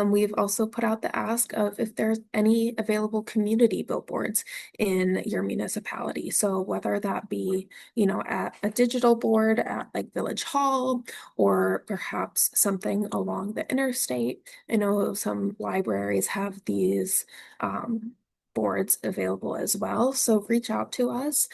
we've also put out the ask of if there's any available community billboards in your municipality. So whether that be, at a digital board at like Village Hall, or perhaps something along the interstate. I know some libraries have these boards available as well. So reach out to us.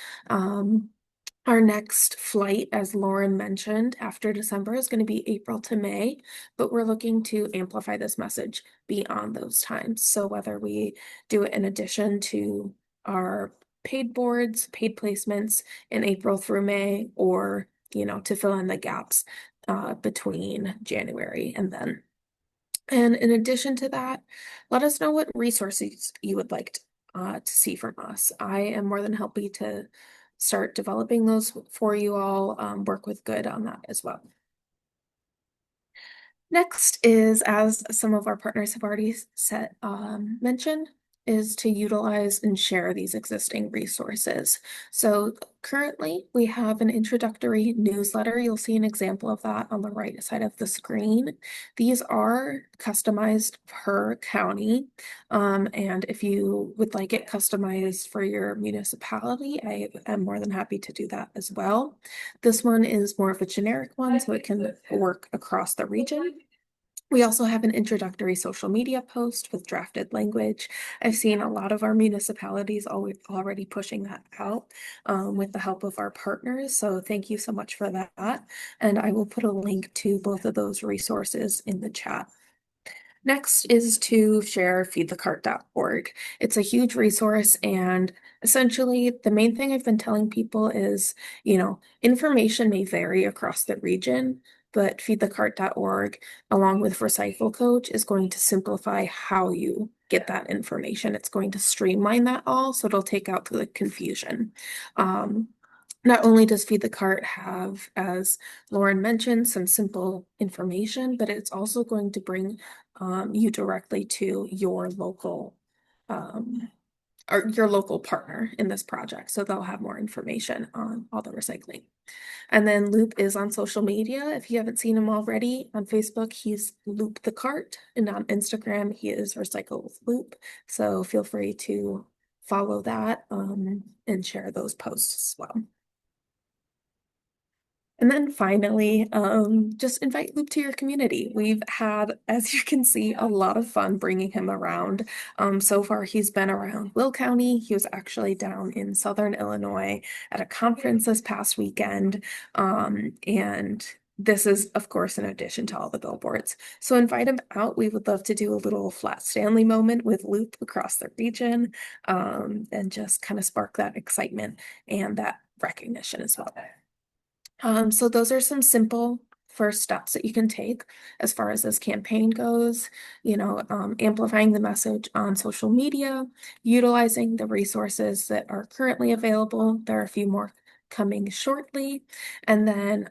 Our next flight, as Lauren mentioned, after December is going to be April to May, but we're looking to amplify this message beyond those times. So whether we do it in addition to our paid boards, paid placements in April through May, or, to fill in the gaps between January and then. And in addition to that, let us know what resources you would like to see from us. I am more than happy to start developing those for you all, work with Good on that as well. Next is, as some of our partners have already mentioned, is to utilize and share these existing resources. So currently we have an introductory newsletter. You'll see an example of that on the right side of the screen. These are customized per county. And if you would like it customized for your municipality, I am more than happy to do that as well. This one is more of a generic one, so it can work across the region. We also have an introductory social media post with drafted language. I've seen a lot of our municipalities already pushing that out with the help of our partners. So thank you so much for that. And I will put a link to both of those resources in the chat. Next is to share feedthecart.org. It's a huge resource, and essentially the main thing I've been telling people is, information may vary across the region, but feedthecart.org, along with Recycle Coach, is going to simplify how you get that information. It's going to streamline that all, so it'll take out the confusion. not only does Feed the Cart have, as Lauren mentioned, some simple information, but it's also going to bring you directly to your local or your local partner in this project. So they'll have more information on all the recycling. And then Loop is on social media. If you haven't seen him already, on Facebook, he's Loop the Cart, and on Instagram, he is Recycle with Loop. So feel free to follow that and share those posts as well. And then finally, just invite Loop to your community. We've had, as you can see, a lot of fun bringing him around. So far, he's been around Will County. He was actually down in Southern Illinois at a conference this past weekend. And this is, of course, in addition to all the billboards. So invite him out. We would love to do a little Flat Stanley moment with Loop across the region, and just kind of spark that excitement and that recognition as well. So those are some simple first steps that you can take as far as this campaign goes, amplifying the message on social media, utilizing the resources that are currently available. There are a few more coming shortly, and then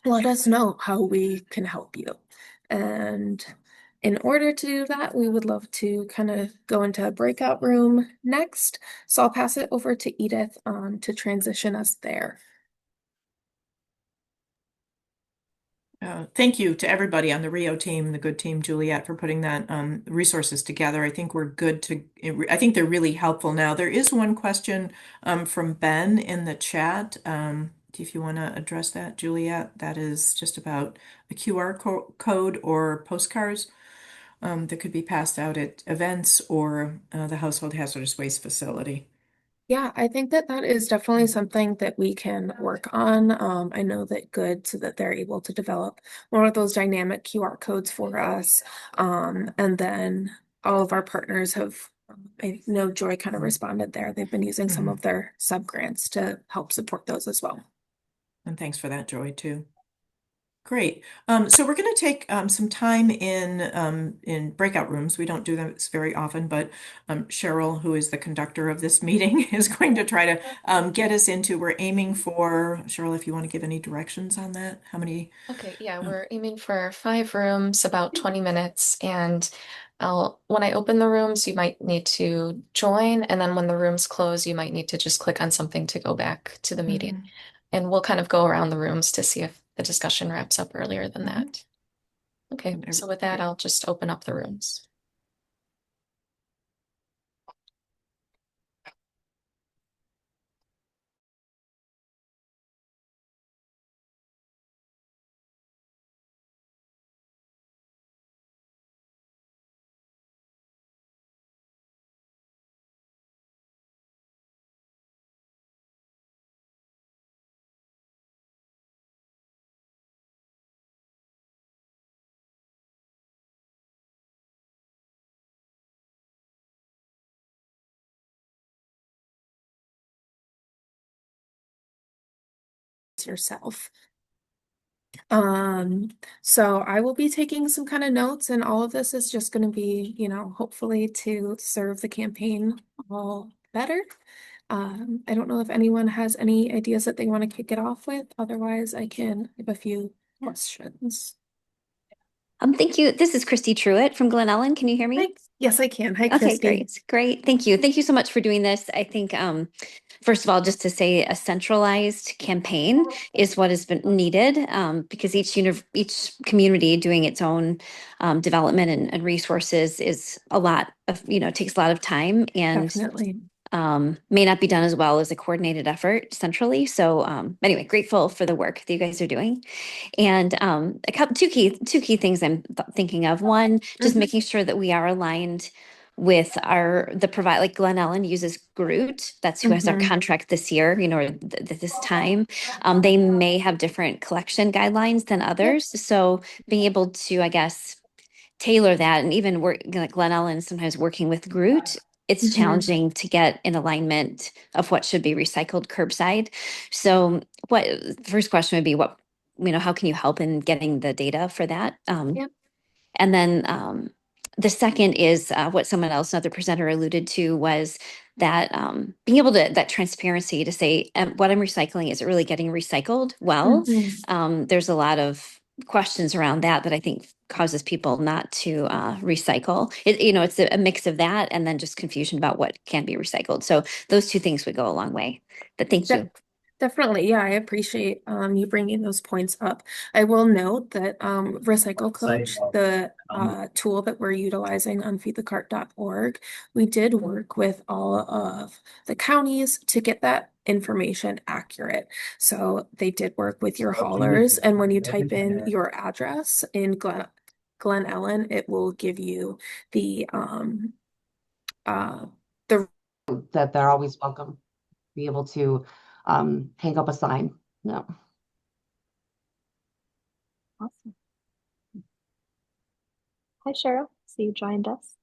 let us know how we can help you. And in order to do that, we would love to kind of go into a breakout room next. So I'll pass it over to Edith to transition us there. Thank you to everybody on the Rio team, the good team, Juliet, for putting that resources together. I think we're good to, I think they're really helpful now. There is one question from Ben in the chat. If you want to address that, Juliet, that is just about a QR code or postcards that could be passed out at events or the Household Hazardous Waste Facility. Yeah, I think that is definitely something that we can work on. I know that Good, so that they're able to develop one of those dynamic QR codes for us. And then all of our partners have, I know Joy kind of responded there. They've been using some of their sub-grants to help support those as well. And thanks for that, Joy, too. Great. So we're going to take some time in breakout rooms. We don't do this very often, but Cheryl, who is the conductor of this meeting, is going to try to get us into. We're aiming for, Cheryl, if you want to give any directions on that, how many? Okay, yeah, we're aiming for 5 rooms, about 20 minutes, and when I open the rooms, you might need to join, and then when the rooms close, you might need to just click on something to go back to the meeting. And we'll kind of go around the rooms to see if the discussion wraps up earlier than that. Okay, so with that, I'll just open up the rooms. Yourself. So I will be taking some kind of notes, and all of this is just going to be, hopefully to serve the campaign all better. I don't know if anyone has any ideas that they want to kick it off with. Otherwise, I can give a few questions. Thank you. This is Christy Truitt from Glen Ellen. Can you hear me? Yes, I can. Hi, Okay, Christy. great. Thank you. Thank you so much for doing this. I think, first of all, just to say a centralized campaign is what has been needed, because each community doing its own development and resources is a lot of, takes a lot of time and Definitely. May not be done as well as a coordinated effort centrally. So anyway, grateful for the work that you guys are doing. And two key things I'm thinking of. One, just making sure that we are aligned with the provide, like Glen Ellen uses Groot. That's who has our contract this year, or this time. They may have different collection guidelines than others. So being able to, I guess, tailor that, and even work like Glen Ellen sometimes working with Groot, it's challenging to get in alignment of what should be recycled curbside. So the first question would be how can you help in getting the data for that? And then the second is what someone else, another presenter alluded to, was that being able to, that transparency to say what I'm recycling, is it really getting recycled? Well, there's a lot of questions around that I think causes people not to recycle. It's a mix of that and then just confusion about what can be recycled. So those two things would go a long way. But thank you. Definitely. Yeah, I appreciate you bringing those points up. I will note that Recycle Coach, the tool that we're utilizing on feedthecart.org, we did work with all of the counties to get that information accurate. So they did work with your haulers, and when you type in your address in Glen Ellen, it will give you the that they're always welcome to be able to hang up a sign. No. Awesome. Hi, Cheryl. So you joined us.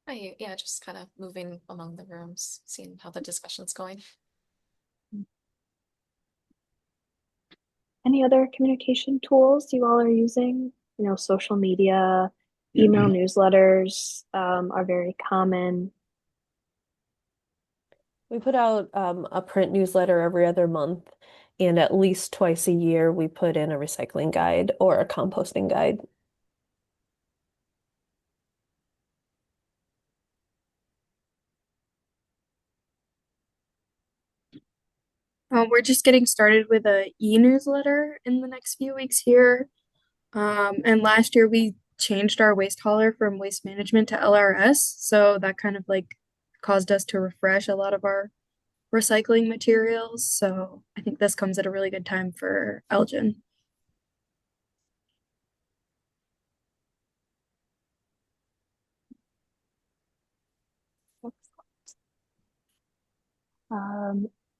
Hi, yeah, just kind of moving among the rooms, seeing how the discussion's going. Any other communication tools you all are using? Social media, email newsletters are very common. We put out a print newsletter every other month, and at least twice a year we put in a recycling guide or a composting guide. We're just getting started with a e-newsletter in the next few weeks here. And last year we changed our waste hauler from Waste Management to LRS, so that kind of caused us to refresh a lot of our recycling materials. So I think this comes at a really good time for Elgin.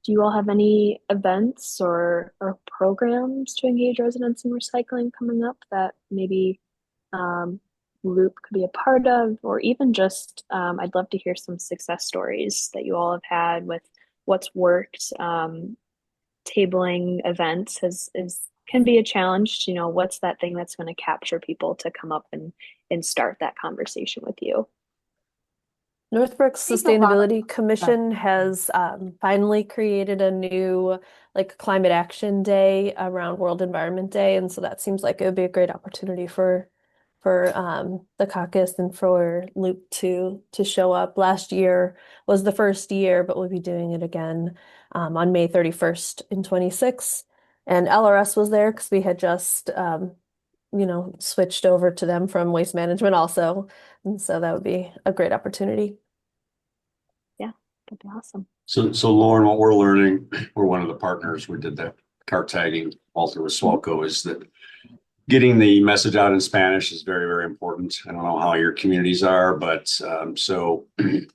Do you all have any events or programs to engage residents in recycling coming up that maybe Loop could be a part of, or even just I'd love to hear some success stories that you all have had with what's worked. Tabling events can be a challenge. What's that thing that's going to capture people to come up and start that conversation with you? Northbrook Sustainability Commission has finally created a new climate action day around World Environment Day, and so that seems like it would be a great opportunity for the caucus and for Loop to show up. Last year was the first year, but we'll be doing it again on May 31st in 26. And LRS was there because we had just switched over to them from Waste Management also, and so that would be a great opportunity. Yeah, that'd be awesome. So Lauren, what we're learning, we're one of the partners. We did the cart tagging, Walter with Swalco, is that getting the message out in Spanish is very, very important. I don't know how your communities are, but so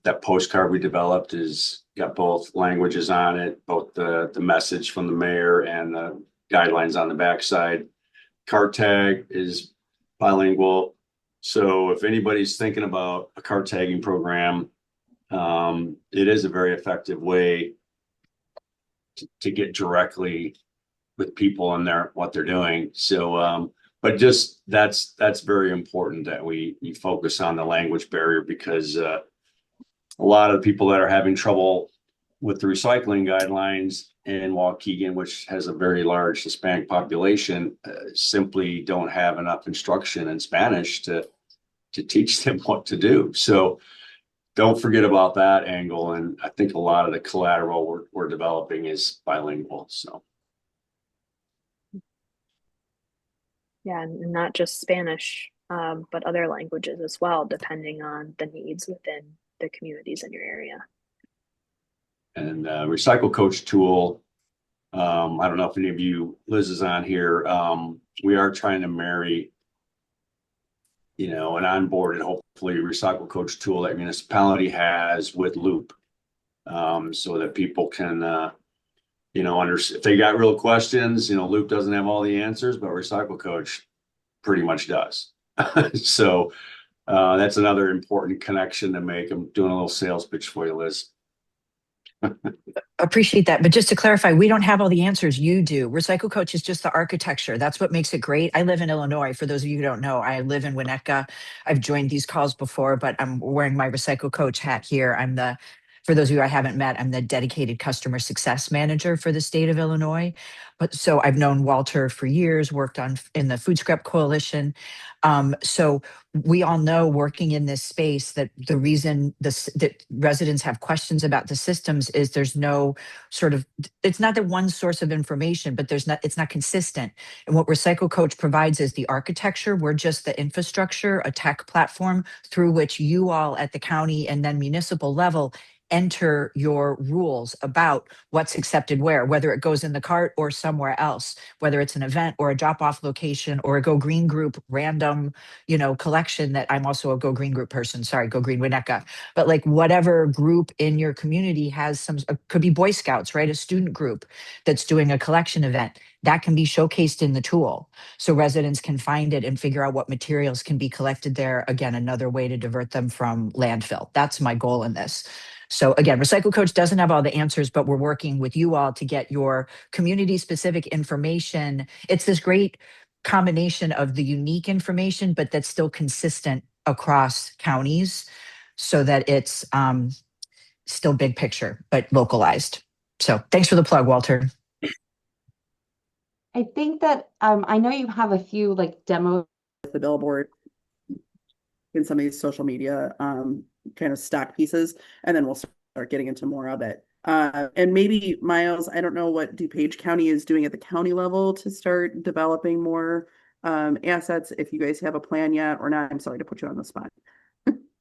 that postcard we developed is got both languages on it, both the message from the mayor and the guidelines on the backside. Cart tag is bilingual. So if anybody's thinking about a cart tagging program, it is a very effective way to get directly with people and what they're doing. So, but just that's very important that we focus on the language barrier, because a lot of the people that are having trouble with the recycling guidelines in Waukegan, which has a very large Hispanic population, simply don't have enough instruction in Spanish to teach them what to do. So don't forget about that angle. And I think a lot of the collateral we're developing is bilingual. So. Yeah, and not just Spanish, but other languages as well, depending on the needs within the communities in your area. And Recycle Coach tool, I don't know if any of you, Liz is on here. We are trying to marry, an onboarded, hopefully, Recycle Coach tool that municipality has with Loop, so that people can, if they got real questions, Loop doesn't have all the answers, but Recycle Coach pretty much does. So that's another important connection to make. I'm doing a little sales pitch for you, Liz. Appreciate that. But just to clarify, we don't have all the answers. You do. Recycle Coach is just the architecture. That's what makes it great. I live in Illinois. For those of you who don't know, I live in Winnetka. I've joined these calls before, but I'm wearing my Recycle Coach hat here. For those of you I haven't met, I'm the dedicated customer success manager for the state of Illinois. But so I've known Walter for years, worked in the Food Scrap Coalition. So we all know, working in this space, that the reason that residents have questions about the systems is there's no it's not the one source of information, but it's not consistent. And what Recycle Coach provides is the architecture. We're just the infrastructure, a tech platform through which you all at the county and then municipal level enter your rules about what's accepted where, whether it goes in the cart or somewhere else, whether it's an event or a drop-off location or a Go Green Group random, collection. That I'm also a Go Green Group person. Sorry, Go Green Winnetka. But like whatever group in your community has could be Boy Scouts, right? A student group that's doing a collection event that can be showcased in the tool, so residents can find it and figure out what materials can be collected there. Again, another way to divert them from landfill. That's my goal in this. So again, Recycle Coach doesn't have all the answers, but we're working with you all to get your community specific information. It's this great combination of the unique information, but that's still consistent across counties, so that it's still big picture, but localized. So thanks for the plug, Walter. I think that I know you have a few like demos. The billboard in some of these social media kind of stock pieces, and then we'll start getting into more of it. And maybe Miles, I don't know what DuPage County is doing at the county level to start developing more assets. If you guys have a plan yet or not, I'm sorry to put you on the spot.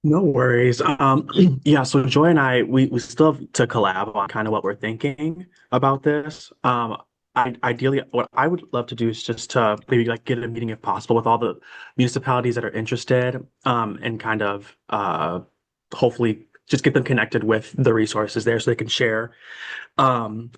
No worries. Yeah, so Joy and I, we still have to collab on kind of what we're thinking about this. Ideally, what I would love to do is just to maybe like get a meeting if possible with all the municipalities that are interested, and kind of hopefully just get them connected with the resources there so they can share on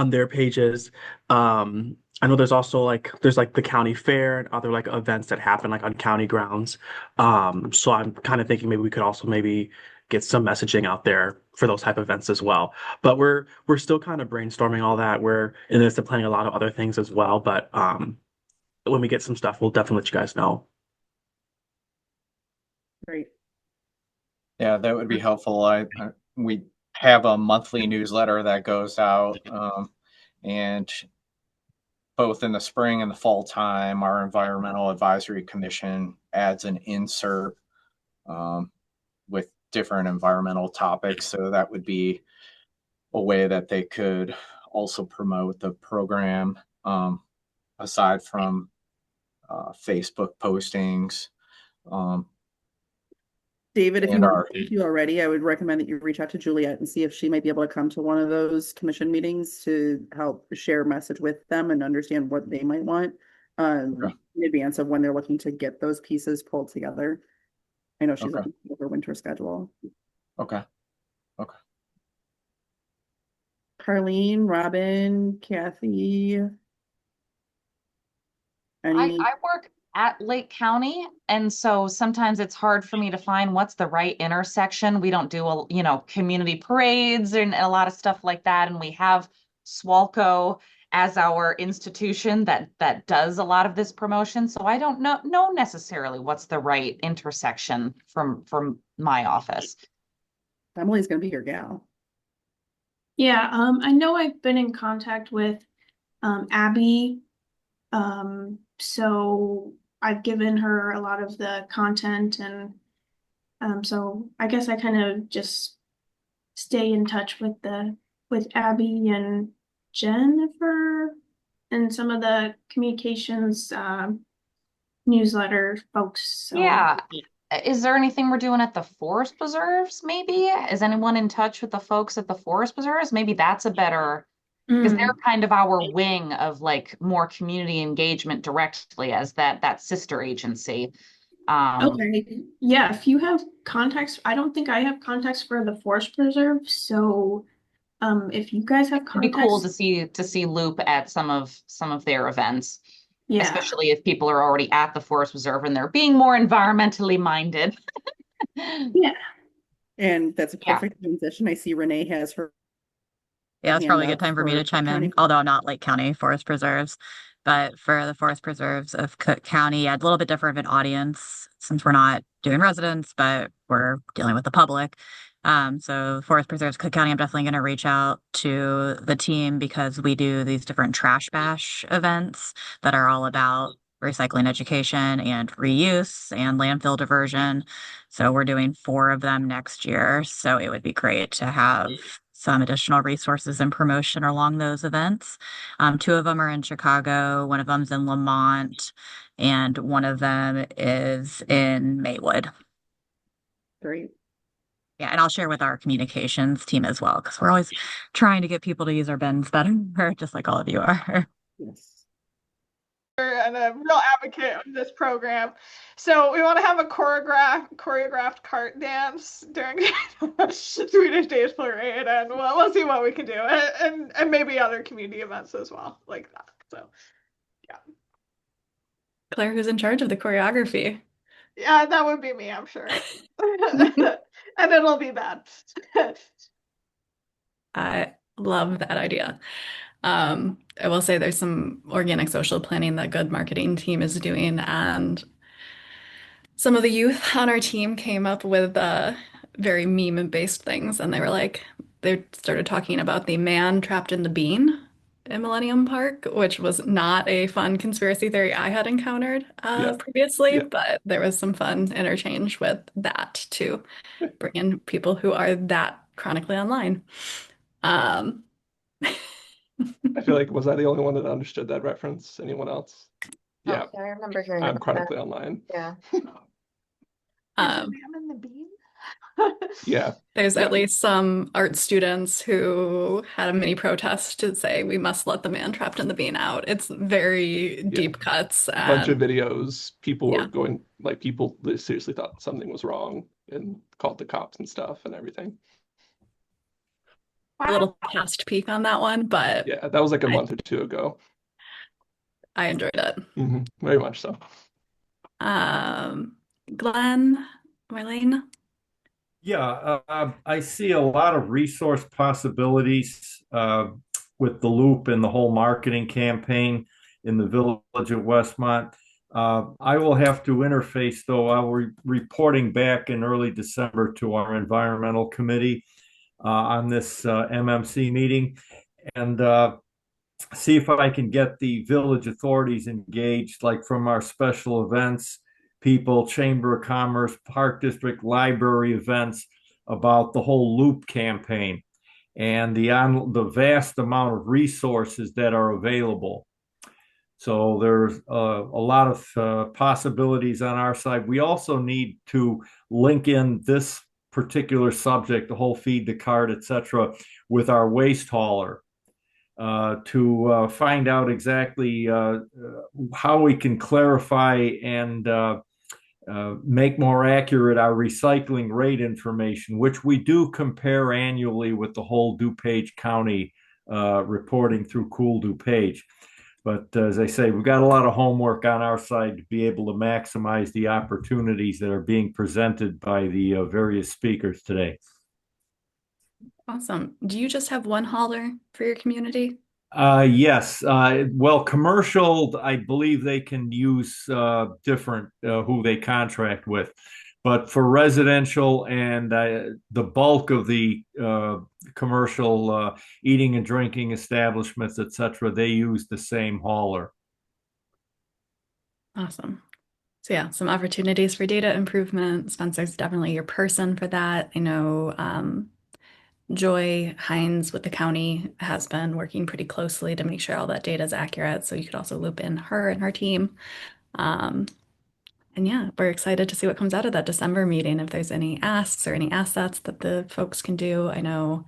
their pages. I know there's also there's the county fair and other like events that happen like on county grounds. So I'm kind of thinking maybe we could also maybe get some messaging out there for those type of events as well. But we're still kind of brainstorming all that. We're in this and planning a lot of other things as well. But when we get some stuff, we'll definitely let you guys know. Great. Yeah, that would be helpful. We have a monthly newsletter that goes out, and both in the spring and the fall time, our Environmental Advisory Commission adds an insert with different environmental topics. So that would be a way that they could also promote the program, aside from Facebook postings. David, if you want to you already, I would recommend that you reach out to Juliet and see if she might be able to come to one of those commission meetings to help share a message with them and understand what they might want in advance of when they're looking to get those pieces pulled together. I know she's looking at her winter schedule. Okay. Carlene, Robin, Kathy. I work at Lake County, and so sometimes it's hard for me to find what's the right intersection. We don't do community parades and a lot of stuff like that, and we have SWALCO as our institution that does a lot of this promotion. So I don't know necessarily what's the right intersection from my office. Emily's gonna be your gal. Yeah, I know I've been in contact with Abby. So I've given her a lot of the content, and so I guess I kind of just stay in touch with Abby and Jennifer and some of the communications newsletter folks. So. Yeah. Is there anything we're doing at the forest preserves, maybe? Is anyone in touch with the folks at the forest preserves? Maybe that's a better, because they're kind of our wing of like more community engagement directly as that sister agency. Okay. Yeah, if you have contacts, I don't think I have contacts for the forest preserve. So if you guys have contacts, it'd be cool to see Loop at some of their events. Yeah. Especially if people are already at the forest preserve and they're being more environmentally minded. Yeah. And that's a perfect transition. I see Renee has her Yeah, it's hand probably a good up time for me to for chime county? in, although not Lake County Forest Preserves, but for the Forest Preserves of Cook County, yeah, a little bit different of an audience since we're not doing residents, but we're dealing with the public. So Forest Preserves Cook County, I'm definitely going to reach out to the team because we do these different trash bash events that are all about recycling education and reuse and landfill diversion. So we're doing 4 of them next year. So it would be great to have some additional resources and promotion along those events. 2 of them are in Chicago, one of them's in Lamont, and one of them is in Maywood. Great. Yeah, and I'll share with our communications team as well, because we're always trying to get people to use our bins better, just like all of you are. Yes. And a real advocate of this program. So we want to have a choreographed cart dance during Swedish Days Parade, and we'll see what we can do, and maybe other community events as well like that. So yeah. Claire, who's in charge of the choreography? Yeah, that would be me, I'm sure. And it'll be bad. I love that idea. I will say there's some organic social planning that Good Marketing team is doing, and some of the youth on our team came up with very meme-based things, and they started talking about the man trapped in the bean in Millennium Park, which was not a fun conspiracy theory I had encountered previously, but there was some fun interchange with that to bring in people who are that chronically online. I feel like, was I the only one that understood that reference? Anyone else? Yeah. I remember hearing I'm about chronically that. online. Yeah. In the bean? Yeah. There's at least some art students who had a mini protest to say we must let the man trapped in the bean out. It's very deep cuts. A bunch of And videos. People were going, like, people that seriously thought something was wrong and called the cops and stuff and everything. a little past peak on that one, but Yeah, that was like a month or 2 ago. I enjoyed it. Very much so. Glenn, Marlene? Yeah, I see a lot of resource possibilities with the Loop and the whole marketing campaign in the village of Westmont. I will have to interface, though. I will be reporting back in early December to our environmental committee on this MMC meeting, and see if I can get the village authorities engaged, like from our special events people, Chamber of Commerce, Park District, library events, about the whole Loop campaign and the vast amount of resources that are available. So there's a lot of possibilities on our side. We also need to link in this particular subject, the whole feed the cart, etc., with our waste hauler to find out exactly how we can clarify and make more accurate our recycling rate information, which we do compare annually with the whole DuPage County reporting through Cool DuPage. But as I say, we've got a lot of homework on our side to be able to maximize the opportunities that are being presented by the various speakers today. Awesome. Do you just have one hauler for your community? Yes. Well, commercial, I believe they can use different who they contract with. But for residential and the bulk of the commercial eating and drinking establishments, etc., they use the same hauler. Awesome. So yeah, some opportunities for data improvement. Spencer's definitely your person for that. I know Joy Hines with the county has been working pretty closely to make sure all that data is accurate. So you could also loop in her and her team. And yeah, we're excited to see what comes out of that December meeting. If there's any asks or any assets that the folks can do. I know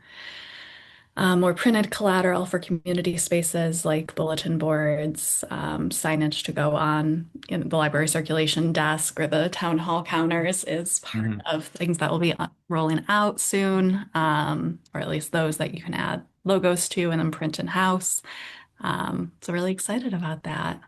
more printed collateral for community spaces like bulletin boards, signage to go on in the library circulation desk or the town hall counters is part of things that will be rolling out soon, or at least those that you can add logos to and then print in-house. So really excited about that.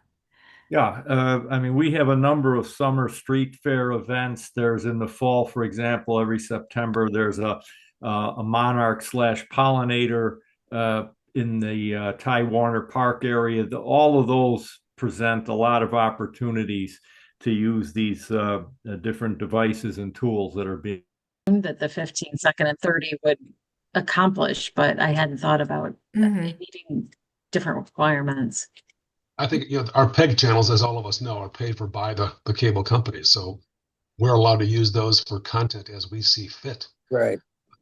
Yeah, I mean, we have a number of summer street fair events. There's in the fall, for example, every September, there's a monarch / pollinator in the Ty Warner Park area. All of those present a lot of opportunities to use these different devices and tools that are being. That the 15-second and 30 would accomplish, but I hadn't thought about meeting different requirements. I think, our PEG channels, as all of us know, are paid for by the cable companies. So we're allowed to use those for content as we see fit. Right.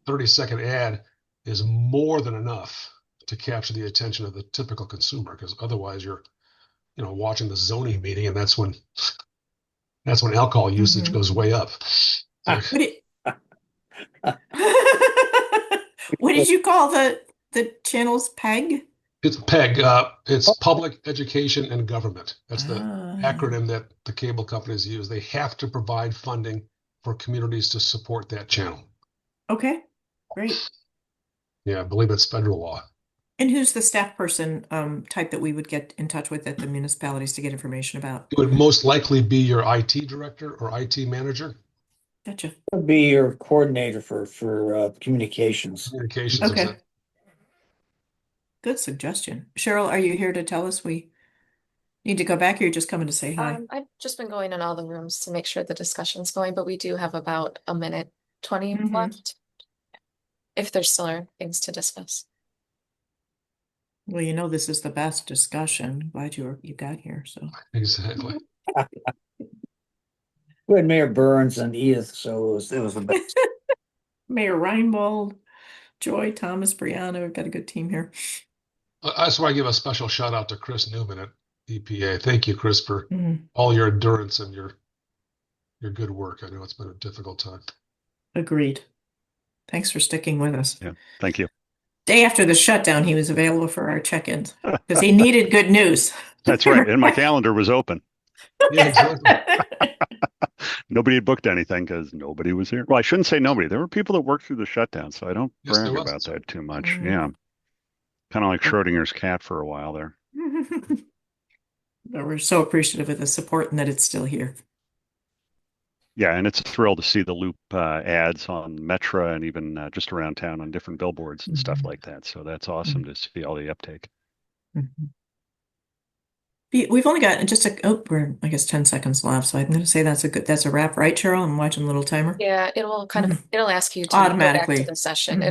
30-second ad is more than enough to capture the attention of the typical consumer, because otherwise you're, watching the zoning meeting, and that's when alcohol usage goes way up. What did you call the channel's PEG? It's PEG. It's Public Education and Government. That's the acronym that the cable companies use. They have to provide funding for communities to support that channel. Okay, great. Yeah, I believe it's federal law. And who's the staff person type that we would get in touch with at the municipalities to get information about? It would most likely be your IT director or IT manager. Gotcha. Would be your coordinator for communications. Communications. Okay. Exactly. Good suggestion. Cheryl, are you here to tell us we need to go back, or you're just coming to say hi? I've just been going in all the rooms to make sure the discussion's going, but we do have about a minute 20 left. If there still are things to discuss. Well, this is the best discussion. Glad you got here. So exactly. We had Mayor Burns and Edith, so it was the best. Mayor Reinbold, Joy, Thomas, Brianna. We've got a good team here. I just want to give a special shout out to Chris Newman at EPA. Thank you, Chris, for all your endurance and your good work. I know it's been a difficult time. Agreed. Thanks for sticking with us. Yeah, thank you. Day after the shutdown, he was available for our check-ins because he needed good news. That's right. And my calendar was open. Yeah, exactly. Nobody had booked anything because nobody was here. Well, I shouldn't say nobody. There were people that worked through the shutdown, so I don't brag about that too much. Yeah. Kind of like Schrodinger's cat for a while there. But we're so appreciative of the support and that it's still here. Yeah, and it's a thrill to see the Loop ads on Metra and even just around town on different billboards and stuff like that. So that's awesome to see all the uptake. We've only got just we're I guess 10 seconds left. So I'm going to say that's a wrap, right, Cheryl? I'm watching a little timer. Yeah, it will it'll ask you to Automatically. go back to the session.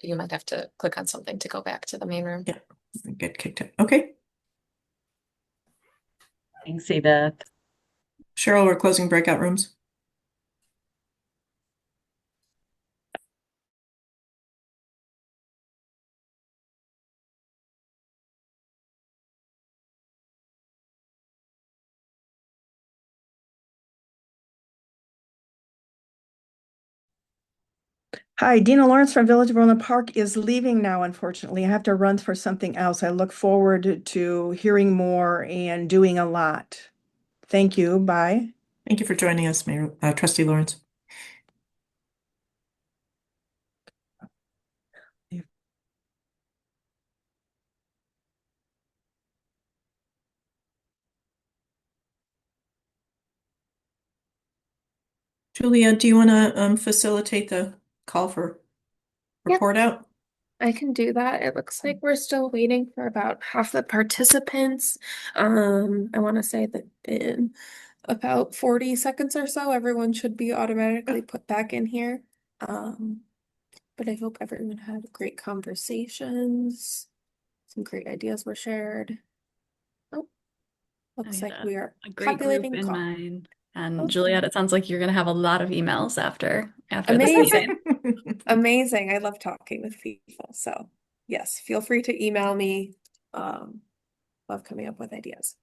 You might have to click on something to go back to the main room. Yeah, get kicked out. Okay. Thanks, Edith. Cheryl, we're closing breakout rooms. Hi, Dina Lawrence from Village of Orland Park is leaving now, unfortunately. I have to run for something else. I look forward to hearing more and doing a lot. Thank you. Bye. Thank you for joining us, Mayor, Trustee Lawrence. Julia, do you want to facilitate the call for report out? I can do that. It looks like we're still waiting for about half the participants. I want to say that in about 40 seconds or so, everyone should be automatically put back in here. But I hope everyone had great conversations. Some great ideas were shared. Oh, looks like we are a great group populating in call. mind. And Okay. Juliet, it sounds like you're going to have a lot of emails after this Amazing. meeting. Amazing. I love talking with people. So yes, feel free to email me. Love coming up with ideas.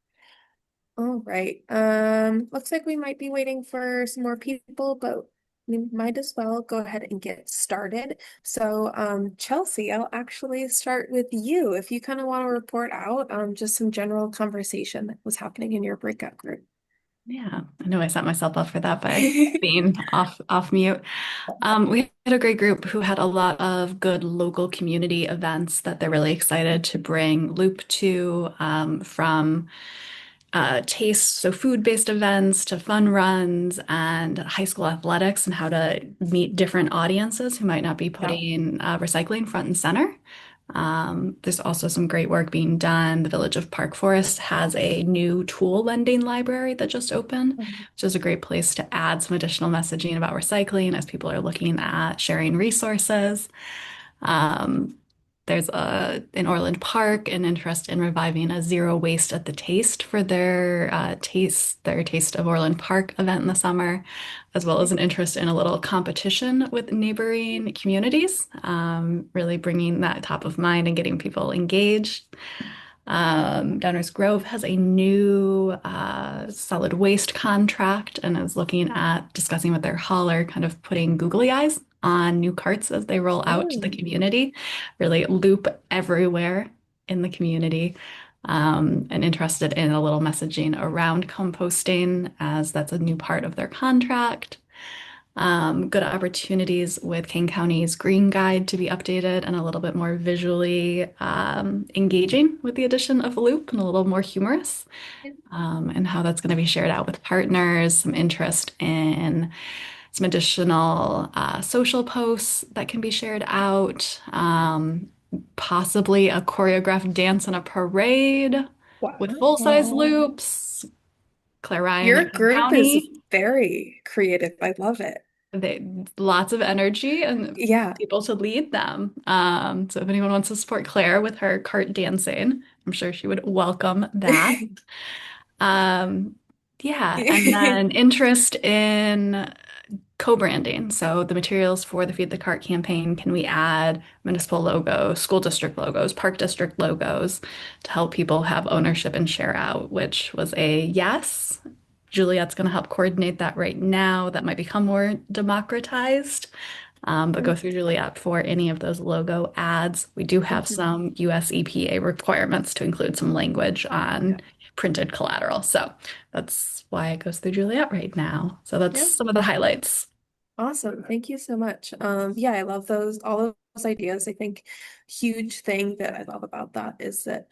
All right. Looks like we might be waiting for some more people, but we might as well go ahead and get started. So, Chelsea, I'll actually start with you. If you kind of want to report out just some general conversation that was happening in your breakout group. Yeah, I know I set myself up for that by being off mute. We had a great group who had a lot of good local community events that they're really excited to bring Loop to, from tastes, so food-based events to fun runs and high school athletics and how to meet different audiences who might not be putting recycling front and center. There's also some great work being done. The Village of Park Forest has a new tool lending library that just opened, which is a great place to add some additional messaging about recycling as people are looking at sharing resources. There's in Orland Park an interest in reviving a zero waste at the Taste for their Taste of Orland Park event in the summer, as well as an interest in a little competition with neighboring communities, really bringing that top of mind and getting people engaged. Downers Grove has a new solid waste contract and is looking at discussing with their hauler, kind of putting googly eyes on new carts as they roll out to the community, really loop everywhere in the community, and interested in a little messaging around composting as that's a new part of their contract. Good opportunities with King County's Green Guide to be updated and a little bit more visually engaging with the addition of Loop and a little more humorous, and how that's going to be shared out with partners, some interest in some additional social posts that can be shared out, possibly a choreographed dance in a parade with full-size loops. Claire Ryan Your at King group is County. very creative. I love it. Lots of energy and people to lead them. So if anyone wants to support Claire with her cart dancing, I'm sure she would welcome that. And then interest in co-branding. So the materials for the Feed the Cart campaign, can we add municipal logos, school district logos, park district logos to help people have ownership and share out, which was a yes. Juliet's going to help coordinate that right now. That might become more democratized, but go through Juliet for any of those logo ads. We do have some US EPA requirements to include some language on printed collateral. So that's why it goes through Juliet right now. So that's some of the highlights. Awesome. Thank you so much. Yeah, I love all those ideas. I think huge thing that I love about that is that,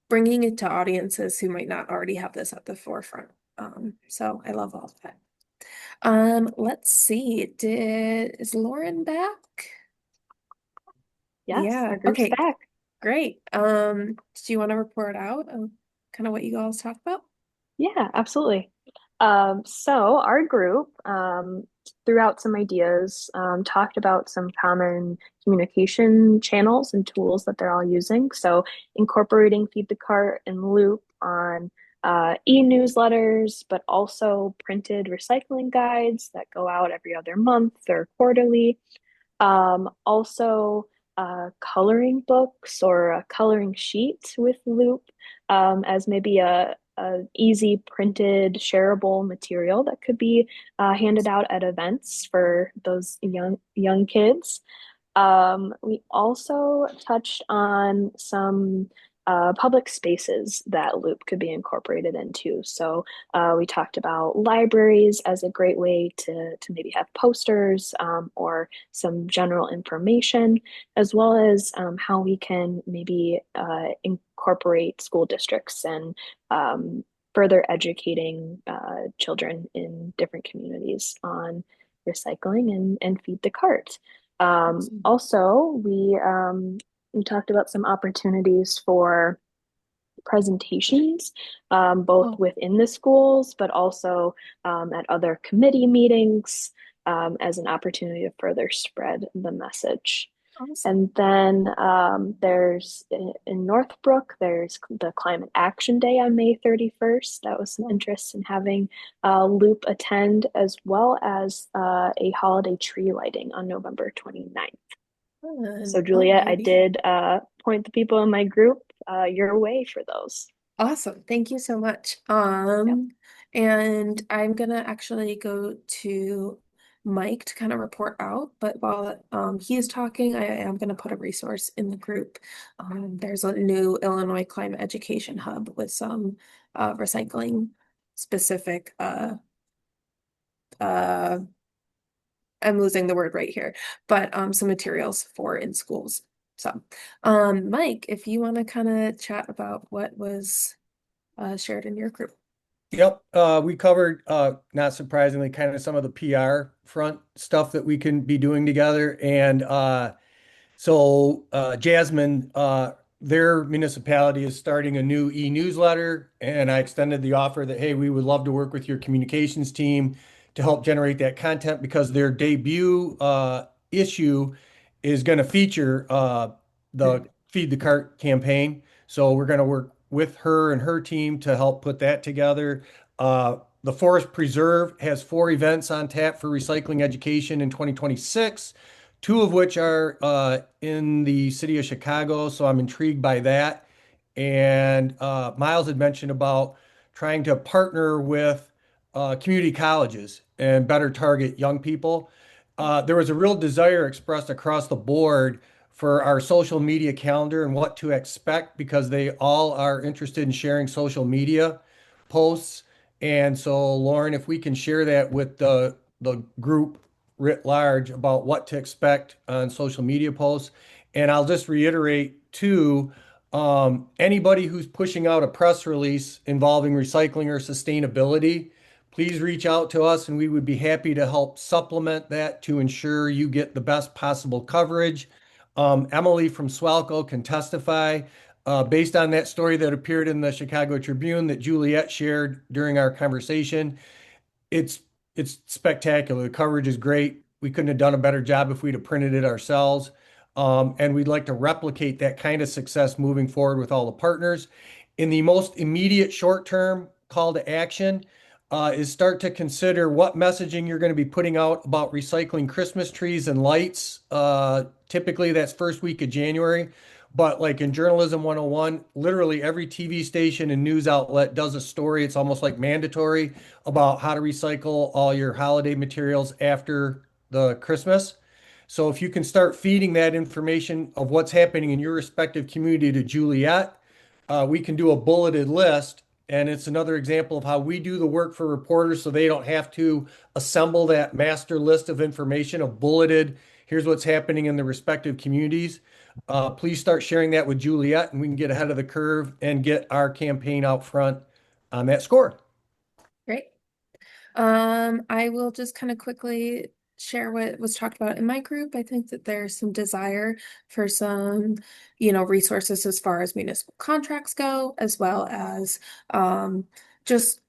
bringing it to audiences who might not already have this at the forefront. So I love all of that. Let's see. Is Lauren back? Yes, our group's Okay. back. Great. Do you want to report out kind of what you guys talked about? Yeah, absolutely. So our group threw out some ideas, talked about some common communication channels and tools that they're all using. So incorporating Feed the Cart and Loop on e-newsletters, but also printed recycling guides that go out every other month or quarterly. Also coloring books or a coloring sheet with Loop as maybe a easy printed shareable material that could be handed out at events for those young kids. We also touched on some public spaces that Loop could be incorporated into. So we talked about libraries as a great way to maybe have posters or some general information, as well as how we can maybe incorporate school districts and further educating children in different communities on recycling and Feed the Cart. Also, we talked about some opportunities for presentations, both within the schools, but also at other committee meetings as an opportunity to further spread the message. And then there's in Northbrook, there's the Climate Action Day on May 31st. That was some interest in having Loop attend, as well as a holiday tree lighting on November 29th. So Juliet, I did point the people in my group your way for those. Awesome. Thank you so much. And I'm gonna actually go to Mike to kind of report out, but while he is talking, I am going to put a resource in the group. There's a new Illinois Climate Education Hub with some recycling specific I'm losing the word right here, but some materials for in schools. So Mike, if you want to kind of chat about what was shared in your group. Yep. We covered, not surprisingly, kind of some of the PR front stuff that we can be doing together. And So Jasmine, their municipality is starting a new e-newsletter, and I extended the offer that, hey, we would love to work with your communications team to help generate that content because their debut issue is going to feature the Feed the Cart campaign. So we're going to work with her and her team to help put that together. The Forest Preserve has 4 events on tap for recycling education in 2026, 2 of which are in the city of Chicago. So I'm intrigued by that. And Miles had mentioned about trying to partner with community colleges and better target young people. There was a real desire expressed across the board for our social media calendar and what to expect because they all are interested in sharing social media posts. And so, Lauren, if we can share that with the group writ large about what to expect on social media posts. And I'll just reiterate too, anybody who's pushing out a press release involving recycling or sustainability, please reach out to us and we would be happy to help supplement that to ensure you get the best possible coverage. Emily from Swalco can testify based on that story that appeared in the Chicago Tribune that Juliet shared during our conversation. It's spectacular. The coverage is great. We couldn't have done a better job if we'd have printed it ourselves. And we'd like to replicate that kind of success moving forward with all the partners. In the most immediate short-term call to action is start to consider what messaging you're going to be putting out about recycling Christmas trees and lights. Typically, that's first week of January. But like in Journalism 101, literally every TV station and news outlet does a story. It's almost like mandatory about how to recycle all your holiday materials after the Christmas. So if you can start feeding that information of what's happening in your respective community to Juliet, we can do a bulleted list. And it's another example of how we do the work for reporters so they don't have to assemble that master list of information of bulleted, here's what's happening in the respective communities. Please start sharing that with Juliet and we can get ahead of the curve and get our campaign out front on that score. Great. I will just kind of quickly share what was talked about in my group. I think that there's some desire for some, resources as far as municipal contracts go, as well as just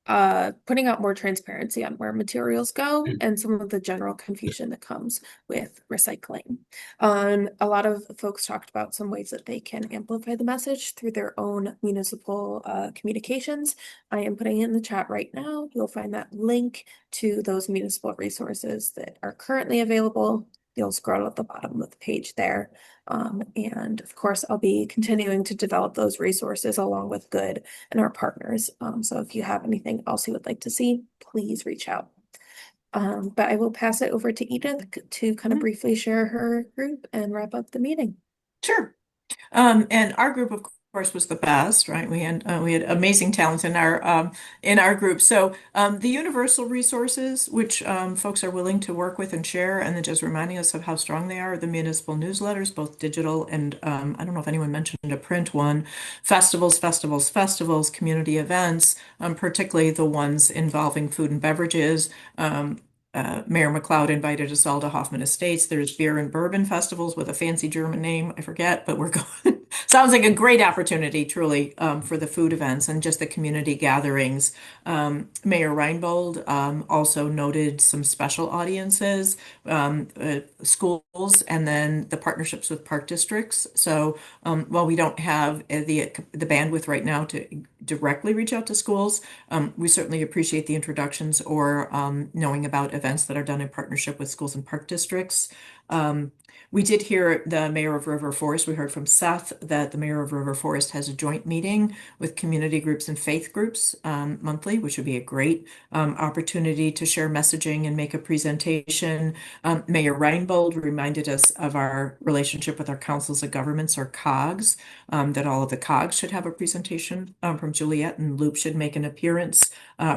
putting out more transparency on where materials go and some of the general confusion that comes with recycling. A lot of folks talked about some ways that they can amplify the message through their own municipal communications. I am putting it in the chat right now. You'll find that link to those municipal resources that are currently available. You'll scroll at the bottom of the page there. And of course, I'll be continuing to develop those resources along with Good and our partners. So if you have anything else you would like to see, please reach out. But I will pass it over to Edith to kind of briefly share her group and wrap up the meeting. Sure. And our group, of course, was the best, right? We had amazing talent in our group. So the universal resources, which folks are willing to work with and share, and then just reminding us of how strong they are, the municipal newsletters, both digital and I don't know if anyone mentioned a print one, festivals, community events, particularly the ones involving food and beverages. Mayor McLeod invited us all to Hoffman Estates. There's beer and bourbon festivals with a fancy German name, I forget, but we're going. Sounds like a great opportunity, truly, for the food events and just the community gatherings. Mayor Reinbold also noted some special audiences, schools, and then the partnerships with park districts. So while we don't have the bandwidth right now to directly reach out to schools, we certainly appreciate the introductions or knowing about events that are done in partnership with schools and park districts. We did hear the mayor of River Forest. We heard from Seth that the mayor of River Forest has a joint meeting with community groups and faith groups monthly, which would be a great opportunity to share messaging and make a presentation. Mayor Reinbold reminded us of our relationship with our councils of governments, or COGS, that all of the COGS should have a presentation from Juliet, and Loop should make an appearance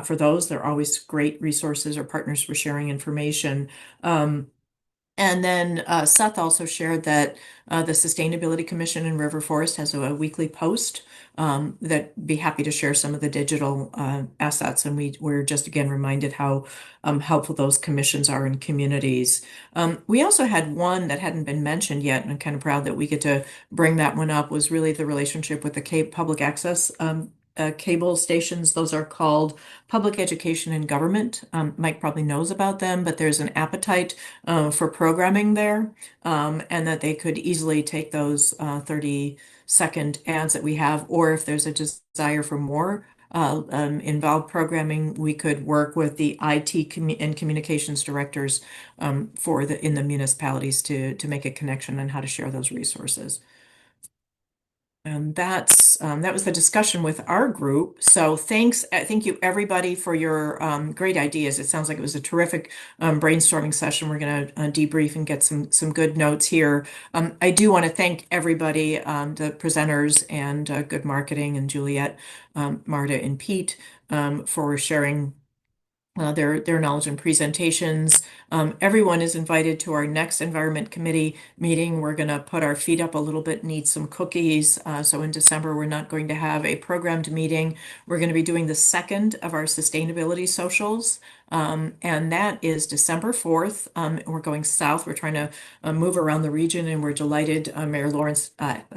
for those. They're always great resources or partners for sharing information. And then Seth also shared that the Sustainability Commission in River Forest has a weekly post that be happy to share some of the digital assets. And we're just again reminded how helpful those commissions are in communities. We also had one that hadn't been mentioned yet, and I'm kind of proud that we get to bring that one up, was really the relationship with the public access cable stations. Those are called Public Education and Government. Mike probably knows about them, but there's an appetite for programming there, and that they could easily take those 30-second ads that we have, or if there's a desire for more involved programming, we could work with the IT and communications directors in the municipalities to make a connection on how to share those resources. And that was the discussion with our group. So thank you everybody for your great ideas. It sounds like it was a terrific brainstorming session. We're going to debrief and get some good notes here. I do want to thank everybody, the presenters and Good Marketing and Juliet, Marta and Pete, for sharing their knowledge and presentations. Everyone is invited to our next Environment Committee meeting. We're going to put our feet up a little bit, need some cookies. So in December, we're not going to have a programmed meeting. We're going to be doing the second of our sustainability socials. And that is December 4th. We're going south. We're trying to move around the region, and we're delighted. Mayor Lawrence,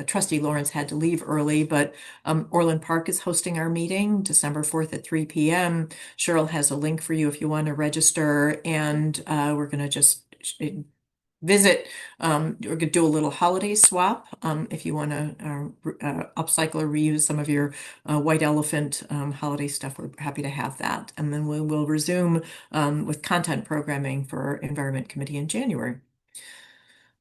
Trustee Lawrence had to leave early, but Orland Park is hosting our meeting December 4th at 3 p.m. Cheryl has a link for you if you want to register, and we're going to just visit. We're going to do a little holiday swap if you want to upcycle or reuse some of your white elephant holiday stuff. We're happy to have that. And then we will resume with content programming for Environment Committee in January.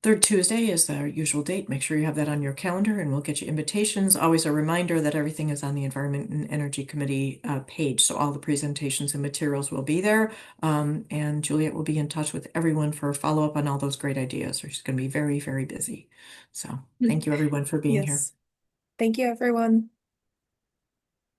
Third Tuesday is the usual date. Make sure you have that on your calendar, and we'll get you invitations. Always a reminder that everything is on the Environment and Energy Committee page, so all the presentations and materials will be there. And Juliet will be in touch with everyone for a follow-up on all those great ideas. She's going to be very, very busy. So thank you everyone for being here. Thank you, everyone.